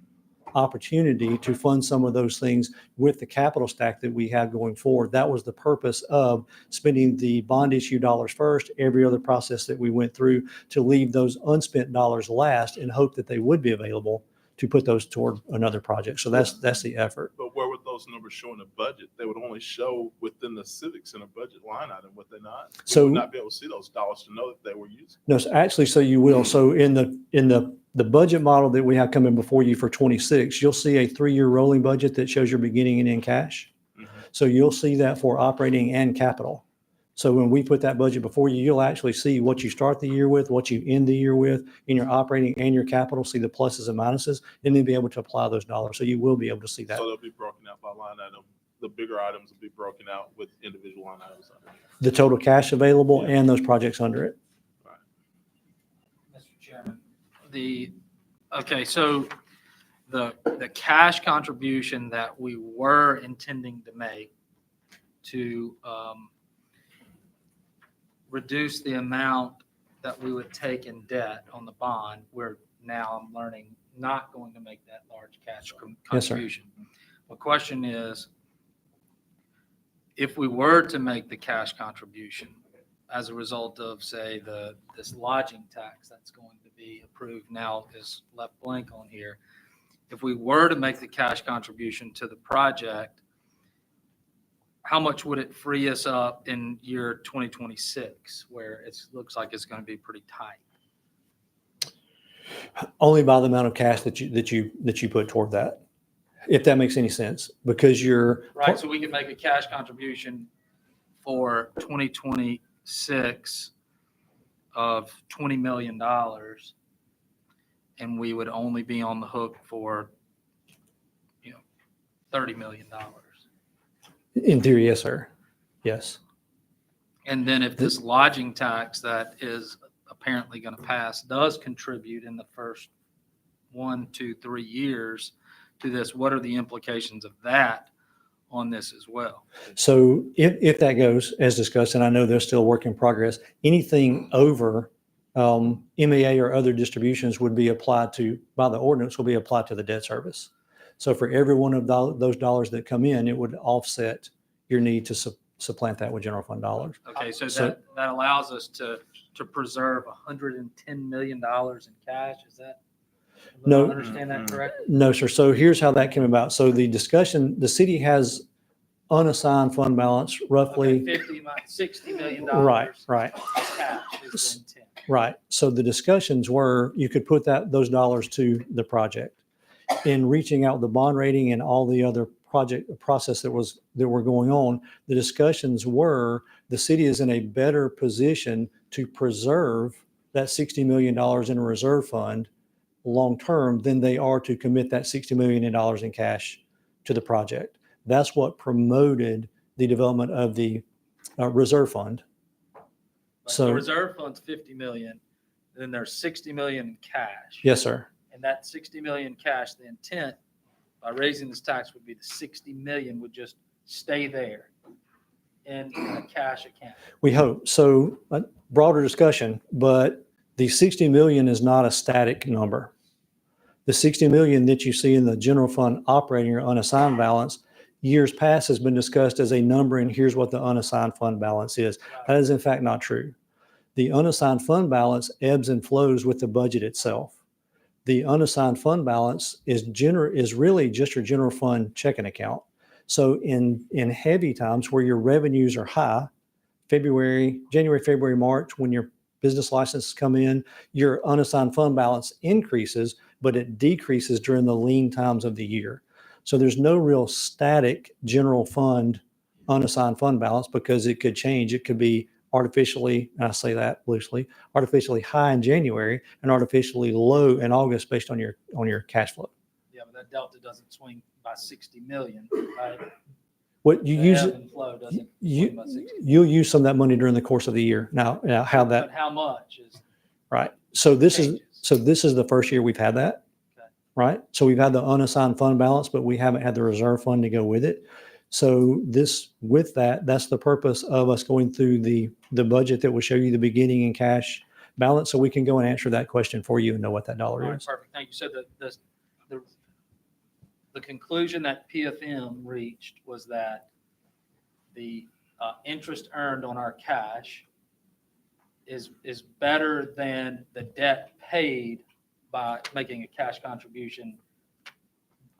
opportunity to fund some of those things with the capital stack that we have going forward. That was the purpose of spending the bond issue dollars first, every other process that we went through, to leave those unspent dollars last and hope that they would be available to put those toward another project. So that's the effort. But where would those numbers show in the budget? They would only show within the Civic Center budget line item, would they not? We So- would not be able to see those dollars to know that they were used. No, actually, so you will. So in the budget model that we have coming before you for 26, you'll see a 3-year rolling budget that shows your beginning and end cash. Mhm. So you'll see that for operating and capital. So when we put that budget before you, you'll actually see what you start the year with, what you end the year with in your operating and your capital, see the pluses and minuses, and then be able to apply those dollars. So you will be able to see that. So they'll be broken out by line item. The bigger items will be broken out with individual line items under it. The total cash available Yeah. and those projects under it. Mr. Okay, so the cash contribution that we were intending to make to reduce the amount that we would take in debt on the bond, we're now, I'm learning, not going to make that large cash Yes, sir. contribution. The question is, if we were to make the cash contribution as a result of, say, this lodging tax that's going to be approved now is left blank on here. If we were to make the cash contribution to the project, how much would it free us up in year 2026, where it looks like it's going to be pretty tight? Only by the amount of cash that you put toward that, if that makes any sense, because you're Right, so we could make a cash contribution for 2026 of $20 million, and we would only be on the hook for, $30 million. in theory, yes, sir. Yes. And then if this lodging tax that is apparently going to pass does contribute in the first 1, 2, 3 years to this, what are the implications of that on this as well? So if that goes as discussed, and I know there's still work in progress, anything over MAA or other distributions would be applied to, by the ordinance, will be applied to the debt service. So for every one of those dollars that come in, it would offset your need to supplant that with general fund dollars. Okay, so So- that allows us to preserve $110 million in cash, is that? No. Did I understand that correctly? No, sir. So here's how that came about. So the discussion, the city has unassigned fund balance roughly. Okay, $60 million. Right. Cash is the intent. Right. So the discussions were, you could put those dollars to the project. In reaching out the bond rating and all the other process that were going on, the discussions were, the city is in a better position to preserve that $60 million in a reserve fund long-term than they are to commit that $60 million in cash to the project. That's what promoted the development of the reserve fund. So the So, reserve fund's 50 million, then there's 60 million in cash. yes, sir. And that 60 million cash, the intent by raising this tax would be the 60 million would just stay there in a cash account. We hope. So a broader discussion, but the 60 million is not a static number. The 60 million that you see in the general fund operating or unassigned balance, years past has been discussed as a number, and here's what the unassigned fund balance is. That is in fact not true. The unassigned fund balance ebbs and flows with the budget itself. The unassigned fund balance is really just your general fund checking account. So in heavy times where your revenues are high, January, February, March, when your business licenses come in, your unassigned fund balance increases, but it decreases during the lean times of the year. So there's no real static general fund unassigned fund balance because it could change. It could be artificially, and I say that loosely, artificially high in January and artificially low in August based on your cash flow. Yeah, but that delta doesn't swing by 60 million, right? What you The use, ebb and flow doesn't swing by 60. you'll use some of that money during the course of the year. Now how that, But how much is right? So this is changes? the first year we've had that, Okay. right? So we've had the unassigned fund balance, but we haven't had the reserve fund to go with it. So that's the purpose of us going through the budget that will show you the beginning in cash balance, so we can go and answer that question for you and know what that All dollar right, is. perfect, thank you. So the conclusion that PFM reached was that the interest earned on our cash is better than the debt paid by making a cash contribution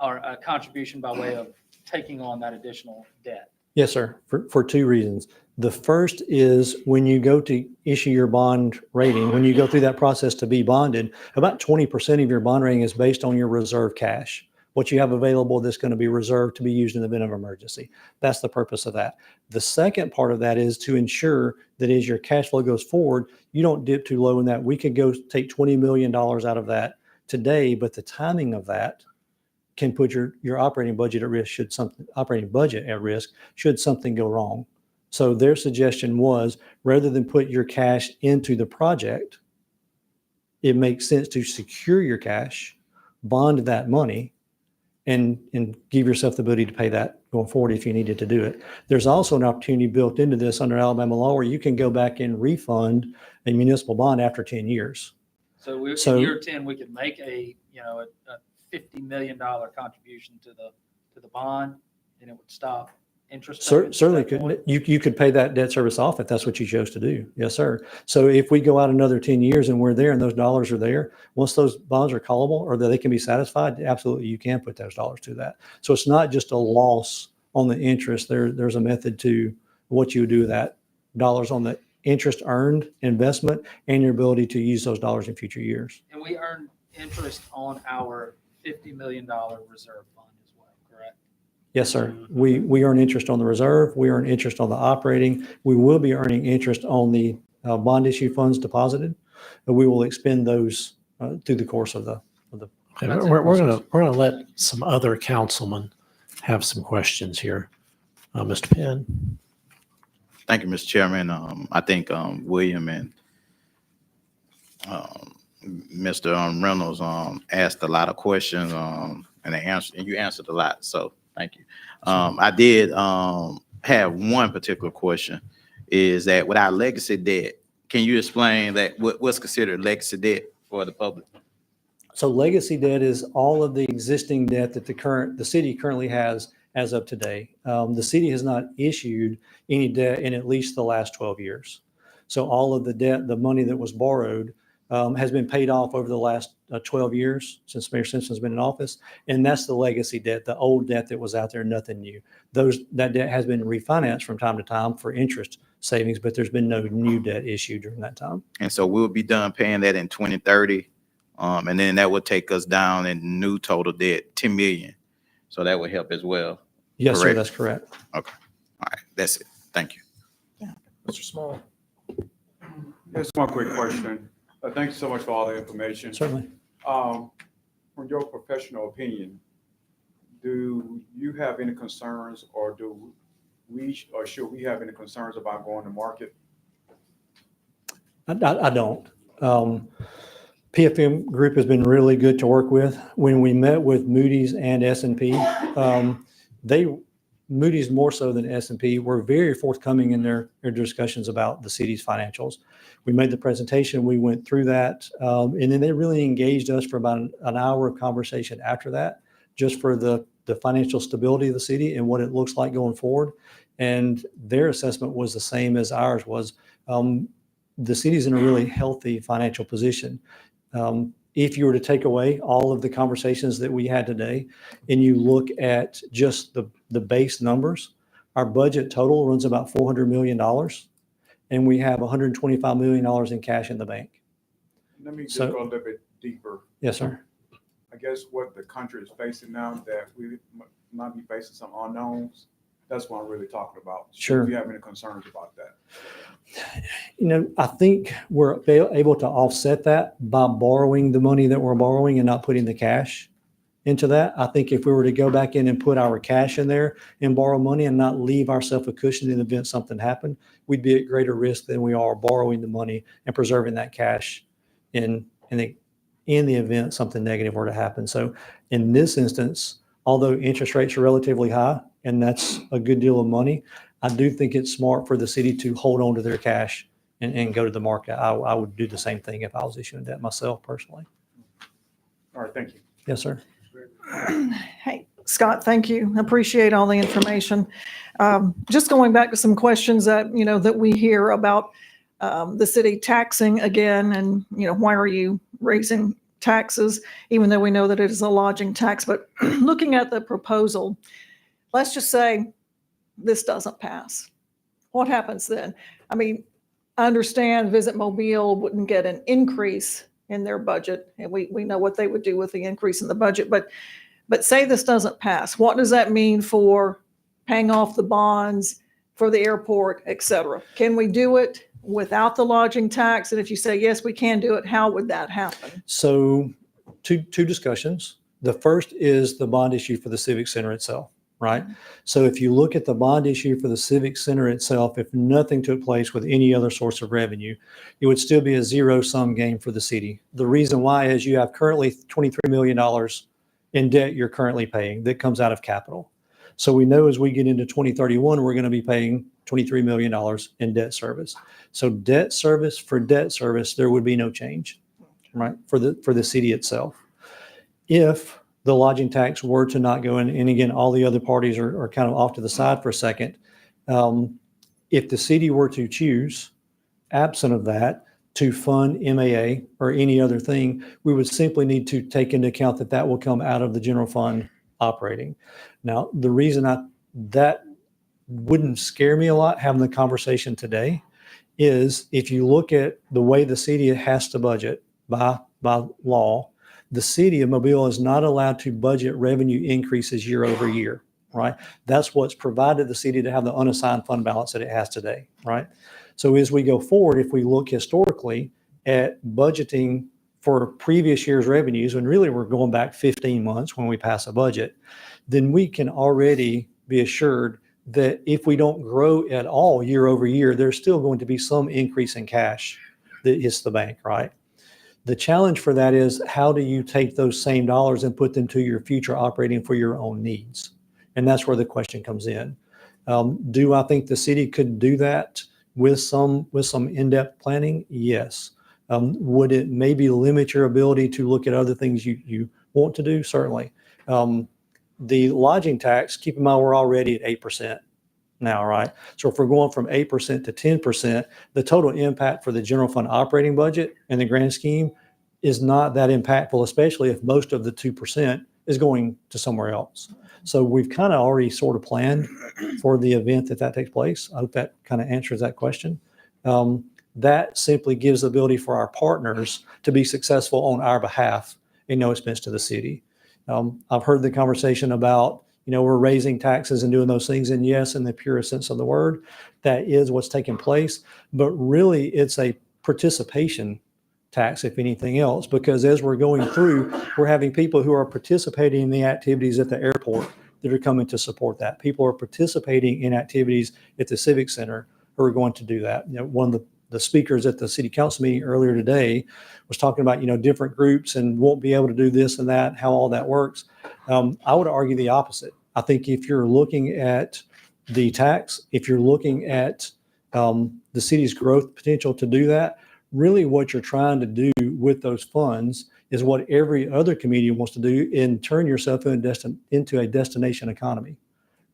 or a contribution by way of taking on that additional debt. Yes, sir, for two reasons. The first is when you go to issue your bond rating, when you go through that process to be bonded, about 20% of your bond rating is based on your reserve cash, what you have available that's going to be reserved to be used in the event of emergency. That's the purpose of that. The second part of that is to ensure that as your cash flow goes forward, you don't dip too low in that. We could go take $20 million out of that today, but the timing of that can put your operating budget at risk should something go wrong. So their suggestion was, rather than put your cash into the project, it makes sense to secure your cash, bond that money, and give yourself the ability to pay that going forward if you needed to do it. There's also an opportunity built into this under Alabama law where you can go back and refund a municipal bond after 10 years. So we, So- in year 10, we could make a $50 million contribution to the bond, and it would stop interest payments at Certainly that could, point? you could pay that debt service off if that's what you chose to do. Yes, sir. So if we go out another 10 years and we're there and those dollars are there, once those bonds are callable or that they can be satisfied, absolutely you can put those dollars to that. So it's not just a loss on the interest. There's a method to what you would do with that dollars on the interest earned investment and your ability to use those dollars in future years. And we earn interest on our $50 million reserve fund as well, correct? Yes, sir. We earn interest on the reserve. We earn interest on the operating. We will be earning interest on the bond issue funds deposited. And we will expend those through the course of the. Okay, That's we're gonna let some other councilmen have some questions here. Mr. Penn. Thank you, Mr. Chairman. I think William and Mr. Reynolds asked a lot of questions and you answered a lot. So thank you. I did have one particular question, is that with our legacy debt, can you explain that what's considered legacy debt for the public? So legacy debt is all of the existing debt that the city currently has as of today. The city has not issued any debt in at least the last 12 years. So all of the debt, the money that was borrowed, has been paid off over the last 12 years since Mayor Simpson's been in office. And that's the legacy debt, the old debt that was out there, nothing new. That debt has been refinanced from time to time for interest savings, but there's been no new debt issued during that time. And so we'll be done paying that in 2030. And then that would take us down in new total debt, 10 million. So that would help as well. Yes, sir, Correct. that's correct. Okay. All right. That's it. Thank you. Mr. Small. Just one quick question. Thank you so much for all the information. Certainly. From your professional opinion, do you have any concerns, or should we have any concerns about going to market? I don't. PFM Group has been really good to work with. When we met with Moody's and S&P, Moody's more so than S&P were very forthcoming in their discussions about the city's financials. We made the presentation, we went through that, and then they really engaged us for about an hour of conversation after that, just for the financial stability of the city and what it looks like going forward. And their assessment was the same as ours was. The city's in a really healthy financial position. If you were to take away all of the conversations that we had today and you look at just the base numbers, our budget total runs about $400 million and we have $125 million in cash in the bank. Let me just So- go a little bit deeper. Yes, sir. I guess what the country is facing now, that we might be facing some unknowns. That's what I'm really talking about. Sure. Do you have any concerns about that? I think we're able to offset that by borrowing the money that we're borrowing and not putting the cash into that. I think if we were to go back in and put our cash in there and borrow money and not leave ourselves a cushion in the event something happened, we'd be at greater risk than we are borrowing the money and preserving that cash in the event something negative were to happen. So in this instance, although interest rates are relatively high, and that's a good deal of money, I do think it's smart for the city to hold on to their cash and go to the market. I would do the same thing if I was issuing debt myself personally. All right, thank you. Yes, sir. Hey, Scott, thank you. Appreciate all the information. Just going back to some questions that, that we hear about the city taxing again, and, why are you raising taxes, even though we know that it is a lodging tax? But looking at the proposal, let's just say this doesn't pass. What happens then? I mean, I understand Visit Mobile wouldn't get an increase in their budget, and we know what they would do with the increase in the budget, but say this doesn't pass. What does that mean for paying off the bonds for the airport, et cetera? Can we do it without the lodging tax? And if you say, yes, we can do it, how would that happen? So two discussions. The first is the bond issue for the Civic Center itself. right? So if you look at the bond issue for the Civic Center itself, if nothing took place with any other source of revenue, it would still be a zero-sum game for the city. The reason why is you have currently $23 million in debt you're currently paying that comes out of capital. So we know as we get into 2031, we're going to be paying $23 million in debt service. So debt service for debt service, there would be no change, right, for the city itself. If the lodging tax were to not go in, and again, all the other parties are kind of off to the side for a second. If the city were to choose, absent of that, to fund MAA or any other thing, we would simply need to take into account that that will come out of the general fund operating. Now, the reason that wouldn't scare me a lot having the conversation today is if you look at the way the city has to budget by law, the city of Mobile is not allowed to budget revenue increases year over year, right? That's what's provided the city to have the unassigned fund balance that it has today, right? So as we go forward, if we look historically at budgeting for previous year's revenues, and really we're going back 15 months when we pass a budget, then we can already be assured that if we don't grow at all year over year, there's still going to be some increase in cash that hits the bank, right? The challenge for that is how do you take those same dollars and put them to your future operating for your own needs? And that's where the question comes in. Do I think the city could do that with some in-depth planning? Yes. Would it maybe limit your ability to look at other things you want to do? Certainly. The lodging tax, keep in mind, we're already at 8% now, right? So if we're going from 8% to 10%, the total impact for the general fund operating budget in the grand scheme is not that impactful, especially if most of the 2% is going to somewhere else. So we've kind of already sort of planned for the event that takes place. I hope that kind of answers that question. That simply gives the ability for our partners to be successful on our behalf in no expense to the city. I've heard the conversation about, we're raising taxes and doing those things. And yes, in the purest sense of the word, that is what's taking place. But really, it's a participation tax, if anything else, because as we're going through, we're having people who are participating in the activities at the airport that are coming to support that. People are participating in activities at the Civic Center who are going to do that. One of the speakers at the city council meeting earlier today was talking about, different groups and won't be able to do this and that, how all that works. I would argue the opposite. I think if you're looking at the tax, if you're looking at the city's growth potential to do that, really what you're trying to do with those funds is what every other community wants to do and turn yourself into a destination economy.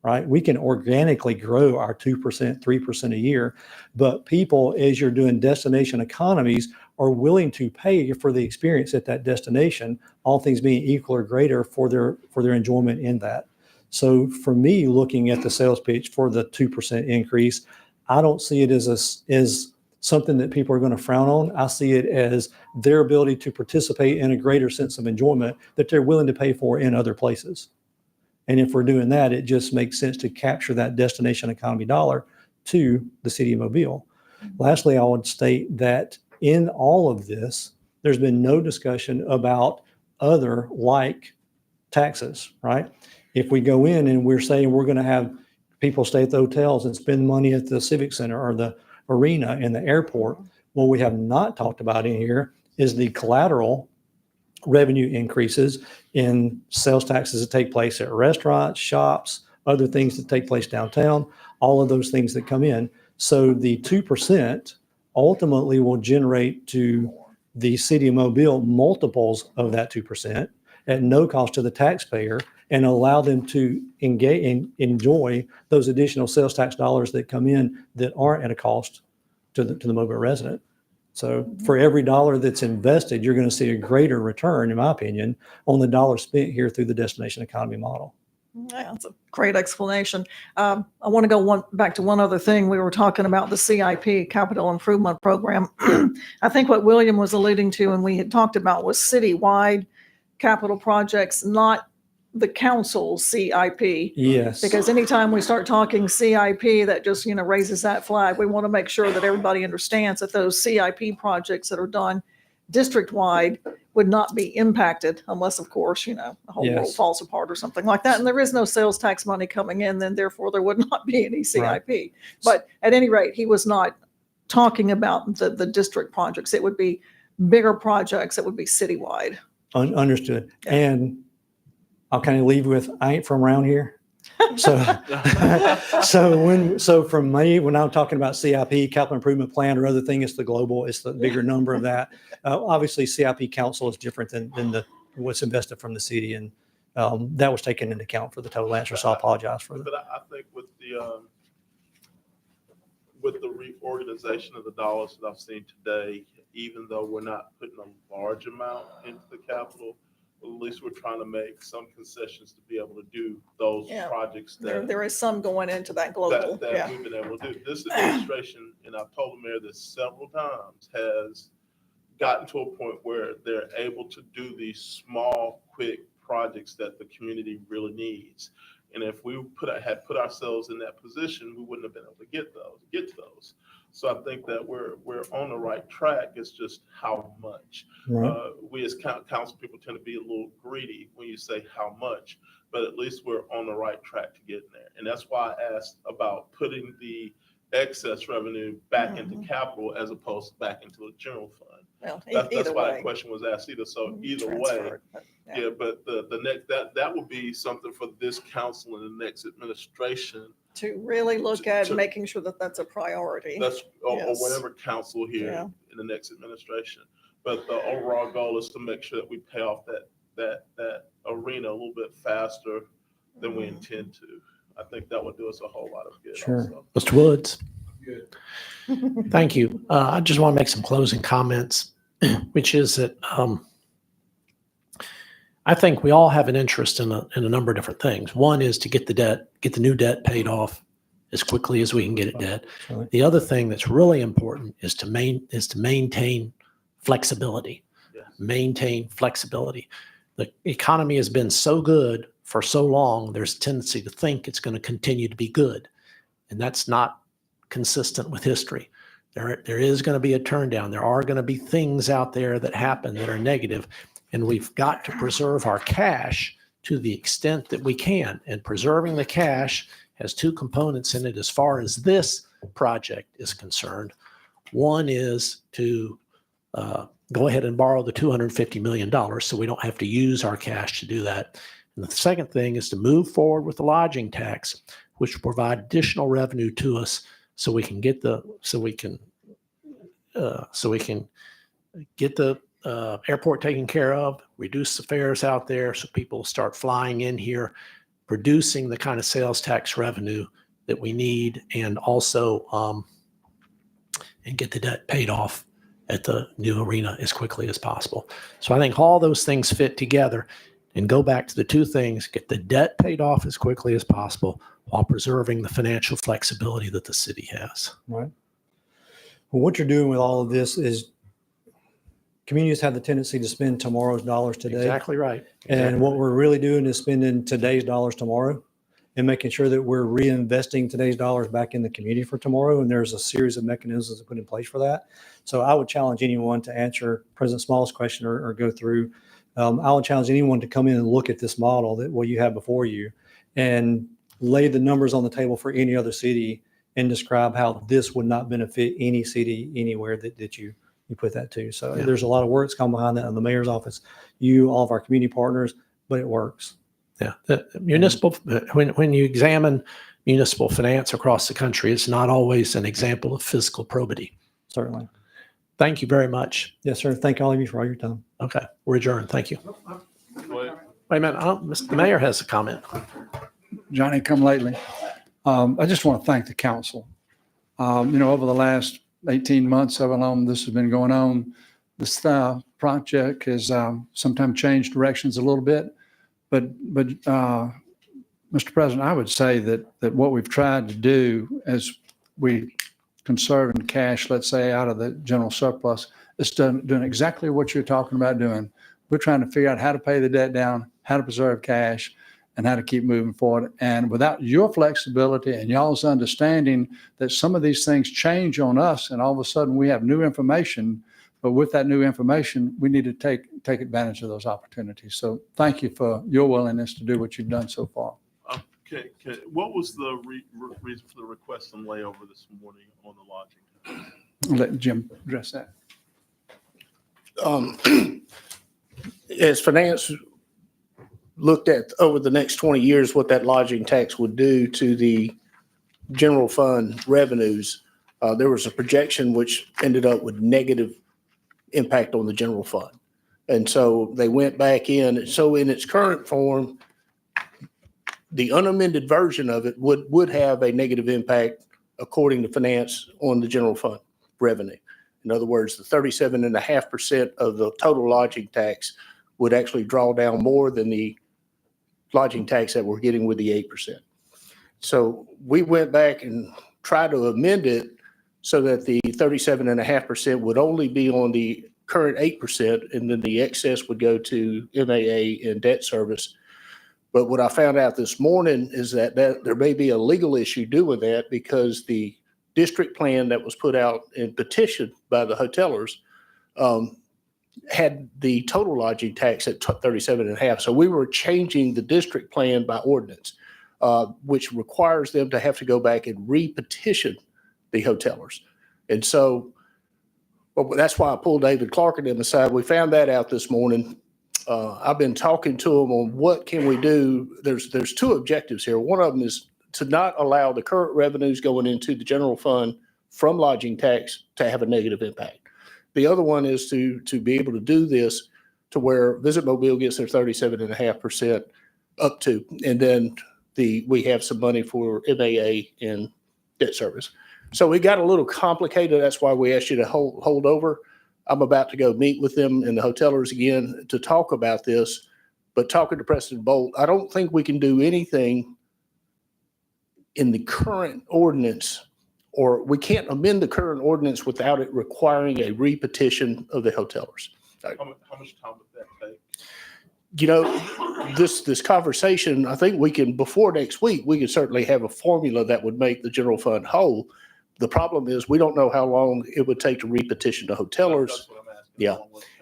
Right? We can organically grow our 2%, 3% a year, but people, as you're doing destination economies, are willing to pay for the experience at that destination, all things being equal or greater for their enjoyment in that. So for me, looking at the sales pitch for the 2% increase, I don't see it as something that people are going to frown on. I see it as their ability to participate in a greater sense of enjoyment that they're willing to pay for in other places. And if we're doing that, it just makes sense to capture that destination economy dollar to the city of Mobile. Lastly, I would state that in all of this, there's been no discussion about other like taxes, right? If we go in and we're saying we're going to have people stay at the hotels and spend money at the Civic Center or the arena and the airport, what we have not talked about in here is the collateral revenue increases in sales taxes that take place at restaurants, shops, other things that take place downtown, all of those things that come in. So the 2% ultimately will generate to the city of Mobile multiples of that 2% at no cost to the taxpayer and allow them to engage and enjoy those additional sales tax dollars that come in that aren't at a cost to the Mobile resident. So for every dollar that's invested, you're going to see a greater return, in my opinion, on the dollar spent here through the destination economy model. Yeah, that's a great explanation. I want to go back to one other thing. We were talking about the CIP, Capital Improvement Program. I think what William was alluding to and we had talked about was citywide capital projects, not the council's CIP. Yes. Because anytime we start talking CIP, that just, raises that flag. We want to make sure that everybody understands that those CIP projects that are done district-wide would not be impacted unless, of course, the whole world Yes. falls apart or something like that. And there is no sales tax money coming in, then therefore there would not be any CIP. But at any rate, he was not talking about the district projects. It would be bigger projects. It would be citywide. Understood. And I'll kind of leave with, I ain't from around here. So, so from me, when I'm talking about CIP, capital improvement plan or other thing, it's the global, it's the bigger number of that. Obviously CIP council is different than what's invested from the city. And that was taken into account for the total answer. So I apologize for that. But I think with the reorganization of the dollars that I've seen today, even though we're not putting a large amount into the capital, at least we're trying to make some concessions to be able to do those projects There is some going into that global. that we've been able to do. This administration, and I've told the mayor this several times, has gotten to a point where they're able to do these small, quick projects that the community really needs. And if we had put ourselves in that position, we wouldn't have been able to get to those. So I think that we're on the right track. It's just how much. Right. We as council people tend to be a little greedy when you say how much, but at least we're on the right track to get there. And that's why I asked about putting the excess revenue back into capital as opposed to back into the general fund. Well, That's either why way. that question was asked either. So either Transfer way, it, but, yeah, but the next, that would be something for this council and the next administration. To really look at to- making sure that that's a priority. That's, or Yes. whatever council here Yeah. in the next administration. But the overall goal is to make sure that we pay off that arena a little bit faster than we intend to. I think that would do us a whole lot of good. Sure. also. Mr. Woods. Thank you. I just want to make some closing comments, which is that I think we all have an interest in a number of different things. One is to get the new debt paid off as quickly as we can get it debt. Right. The other thing that's really important is to maintain flexibility. Yes. Maintain flexibility. The economy has been so good for so long, there's a tendency to think it's going to continue to be good. And that's not consistent with history. There is going to be a turn down. There are going to be things out there that happen that are negative, and we've got to preserve our cash to the extent that we can. And preserving the cash has two components in it as far as this project is concerned. One is to go ahead and borrow the $250 million so we don't have to use our cash to do that. And the second thing is to move forward with the lodging tax, which will provide additional revenue to us so we can get the airport taken care of, reduce the fares out there so people start flying in here, producing the kind of sales tax revenue that we need, and also and get the debt paid off at the new arena as quickly as possible. So I think all those things fit together. And go back to the two things: get the debt paid off as quickly as possible while preserving the financial flexibility that the city has. Right. Well, what you're doing with all of this is communities have the tendency to spend tomorrow's dollars today. Exactly right. And what we're really doing is spending today's dollars tomorrow and making sure that we're reinvesting today's dollars back in the community for tomorrow. And there's a series of mechanisms to put in place for that. So I would challenge anyone to answer President Small's question or go through. I would challenge anyone to come in and look at this model that what you have before you and lay the numbers on the table for any other city and describe how this would not benefit any city anywhere that you put that to. So Yeah. there's a lot of work that's come behind that in the mayor's office, all of our community partners, but it works. Yeah, the municipal, when you examine municipal finance across the country, it's not always an example of fiscal probity. Certainly. Thank you very much. Yes, sir. Thank all of you for all your time. Okay, we're adjourned. Thank you. Wait. Wait a minute, Mr. Mayor has a comment. Johnny come lately. I just want to thank the council. Over the last 18 months, however long this has been going on, this project has sometimes changed directions a little bit. But Mr. President, I would say that what we've tried to do as we conserve in cash, let's say out of the general surplus, is doing exactly what you're talking about doing. We're trying to figure out how to pay the debt down, how to preserve cash, and how to keep moving forward. And without your flexibility and y'all's understanding that some of these things change on us and all of a sudden we have new information But with that new information, we need to take advantage of those opportunities. So thank you for your willingness to do what you've done so far. Okay, what was the reason for the request on layover this morning on the lodging? I'll let Jim address that. As finance looked at over the next 20 years, what that lodging tax would do to the general fund revenues, there was a projection which ended up with negative impact on the general fund. And so they went back in. So in its current form, the unamended version of it would have a negative impact, according to finance, on the general fund revenue. In other words, the 37.5% of the total lodging tax would actually draw down more than the lodging tax that we're getting with the 8%. So we went back and tried to amend it so that the 37.5% would only be on the current 8%, and then the excess would go to MAA and debt service. But what I found out this morning is that there may be a legal issue doing that, because the district plan that was put out and petitioned by the hotelers had the total lodging tax at 37.5. So we were changing the district plan by ordinance, which requires them to have to go back and re-petition the hotelers. And so that's why I pulled David Clark and them aside. We found that out this morning. I've been talking to them on what can we do. There's two objectives here. One of them is to not allow the current revenues going into the general fund from lodging tax to have a negative impact. The other one is to be able to do this to where Visit Mobile gets their 37.5% up to, and then we have some money for MAA and debt service. So it got a little complicated. That's why we asked you to hold over. I'm about to go meet with them and the hotelers again to talk about this, but talking to Preston Bolt, I don't think we can do anything in the current ordinance, or we can't amend the current ordinance without it requiring a repetition of the hotelers. How much time would that take? You know, this conversation, I think we can, before next week, we can certainly have a formula that would make the general fund whole. The problem is we don't know how long it would take to repetition the hotelers. That's what I'm asking. Yeah.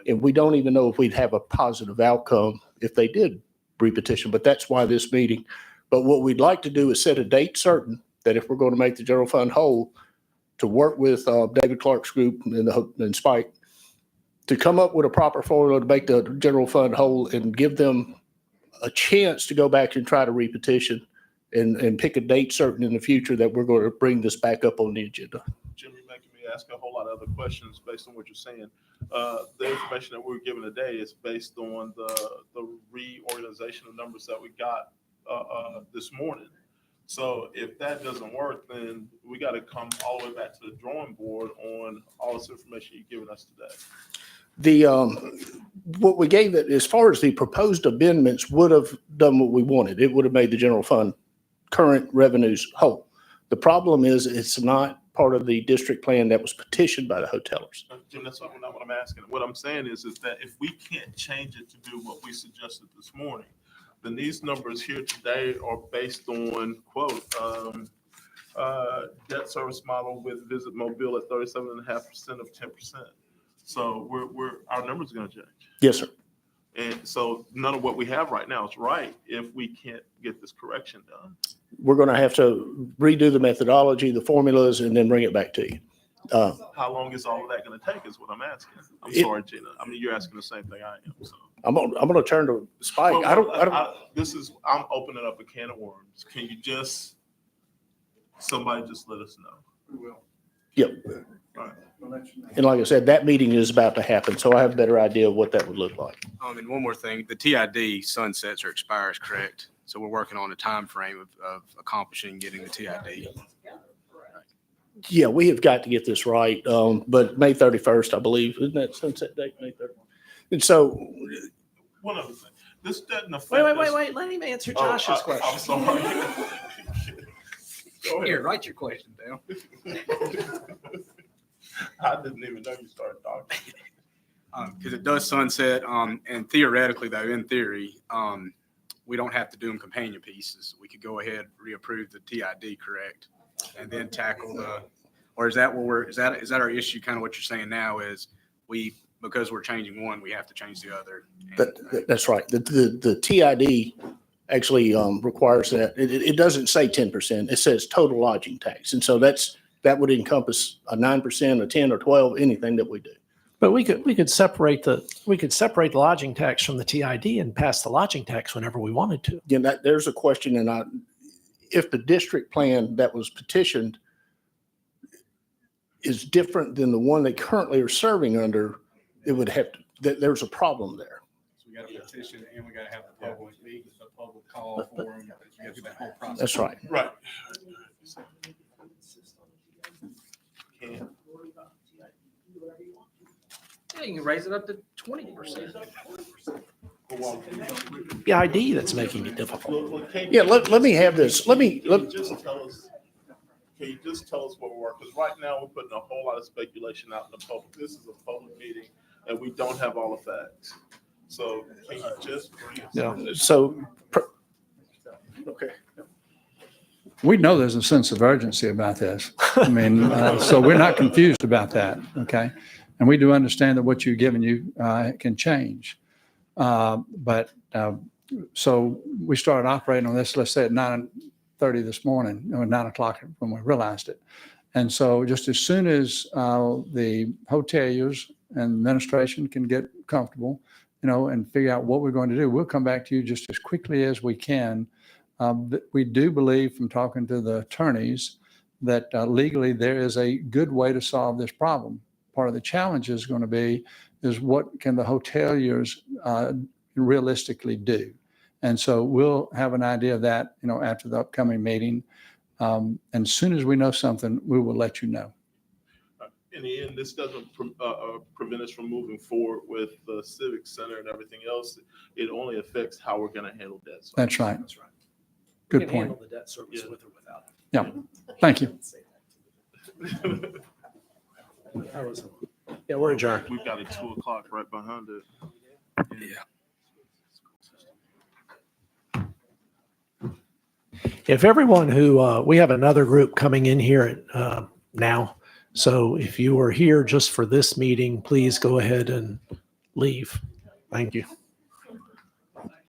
And we don't even know if we'd have a positive outcome if they did repetition, but that's why this meeting. But what we'd like to do is set a date certain that if we're going to make the general fund whole, to work with David Clark's group and Spike to come up with a proper formula to make the general fund whole and give them a chance to go back and try to repetition and pick a date certain in the future that we're going to bring this back up on the agenda. Jim, you're making me ask a whole lot of other questions based on what you're saying. The information that we were given today is based on the reorganization of numbers that we got this morning. So if that doesn't work, then we got to come all the way back to the drawing board on all this information you've given us today. What we gave it, as far as the proposed amendments, would have done what we wanted. It would have made the general fund current revenues whole. The problem is it's not part of the district plan that was petitioned by the hotelers. Jim, that's not what I'm asking. What I'm saying is that if we can't change it to do what we suggested this morning, then these numbers here today are based on, quote, debt service model with Visit Mobile at 37.5% of 10%. So our numbers are going to change. Yes, sir. And so none of what we have right now is right if we can't get this correction done. We're going to have to redo the methodology, the formulas, and then bring it back to you. How long is all of that going to take is what I'm asking. I'm sorry, Gina. I mean, you're asking the same thing I am. So. I'm going to turn to Spike. I'm opening up a can of worms. Can you somebody just let us know? We will. Yep. All right. And like I said, that meeting is about to happen, so I have a better idea of what that would look like. And one more thing, the TID sunsets or expires, correct? So we're working on a time frame of accomplishing getting the TID. Yeah, we have got to get this right, but May 31st, I believe, isn't that sunset date, May 31st? And so. One other thing, this doesn't affect. Wait, let him answer Josh's question. I'm sorry. Go ahead. Here, write your question down. I didn't even know you started talking. Because it does sunset, and theoretically, though, in theory, we don't have to do them companion pieces. We could go ahead, reapprove the TID, correct? And then tackle or is that what is that our issue? Kind of what you're saying now is because we're changing one, we have to change the other. And, That's right. The TID actually requires that. It doesn't say 10%. It says total lodging tax. And so that would encompass a 9%, a 10 or 12, anything that we do. But we could separate the lodging tax from the TID and pass the lodging tax whenever we wanted to. Again, there's a question, and if the district plan that was petitioned is different than the one they currently are serving under, it would have to, there's a problem there. So we got a petition and we gotta have the public meet, the public call for them. You gotta do that whole process. That's right. Right. Yeah, you can raise it up to 20%. The ID that's making it difficult. Yeah, let me have this. Can you just tell us where we are? Because right now we're putting a whole lot of speculation out in the public. This is a public meeting and we don't have all the facts. So can you just bring us? Yeah. So, okay. We know there's a sense of urgency about this. I mean, so we're not confused about that, okay? And we do understand that what you're giving you can change. So we started operating on this, let's say at 9:30 this morning, or 9 o'clock when we realized it. And so just as soon as the hoteliers and administration can get comfortable, and figure out what we're going to do, we'll come back to you just as quickly as we can. We do believe from talking to the attorneys that legally there is a good way to solve this problem. Part of the challenge is going to be is what can the hoteliers realistically do? And so we'll have an idea of that, after the upcoming meeting. And as soon as we know something, we will let you know. In the end, this doesn't prevent us from moving forward with the Civic Center and everything else. It only affects how we're going to handle debt service. That's right. That's right. Good We can point. handle the debt service with or without it. Yeah. Thank you. Yeah, we're adjourned. We've got a 2 o'clock right behind it. If everyone we have another group coming in here now. So if you are here just for this meeting, please go ahead and leave. Thank you.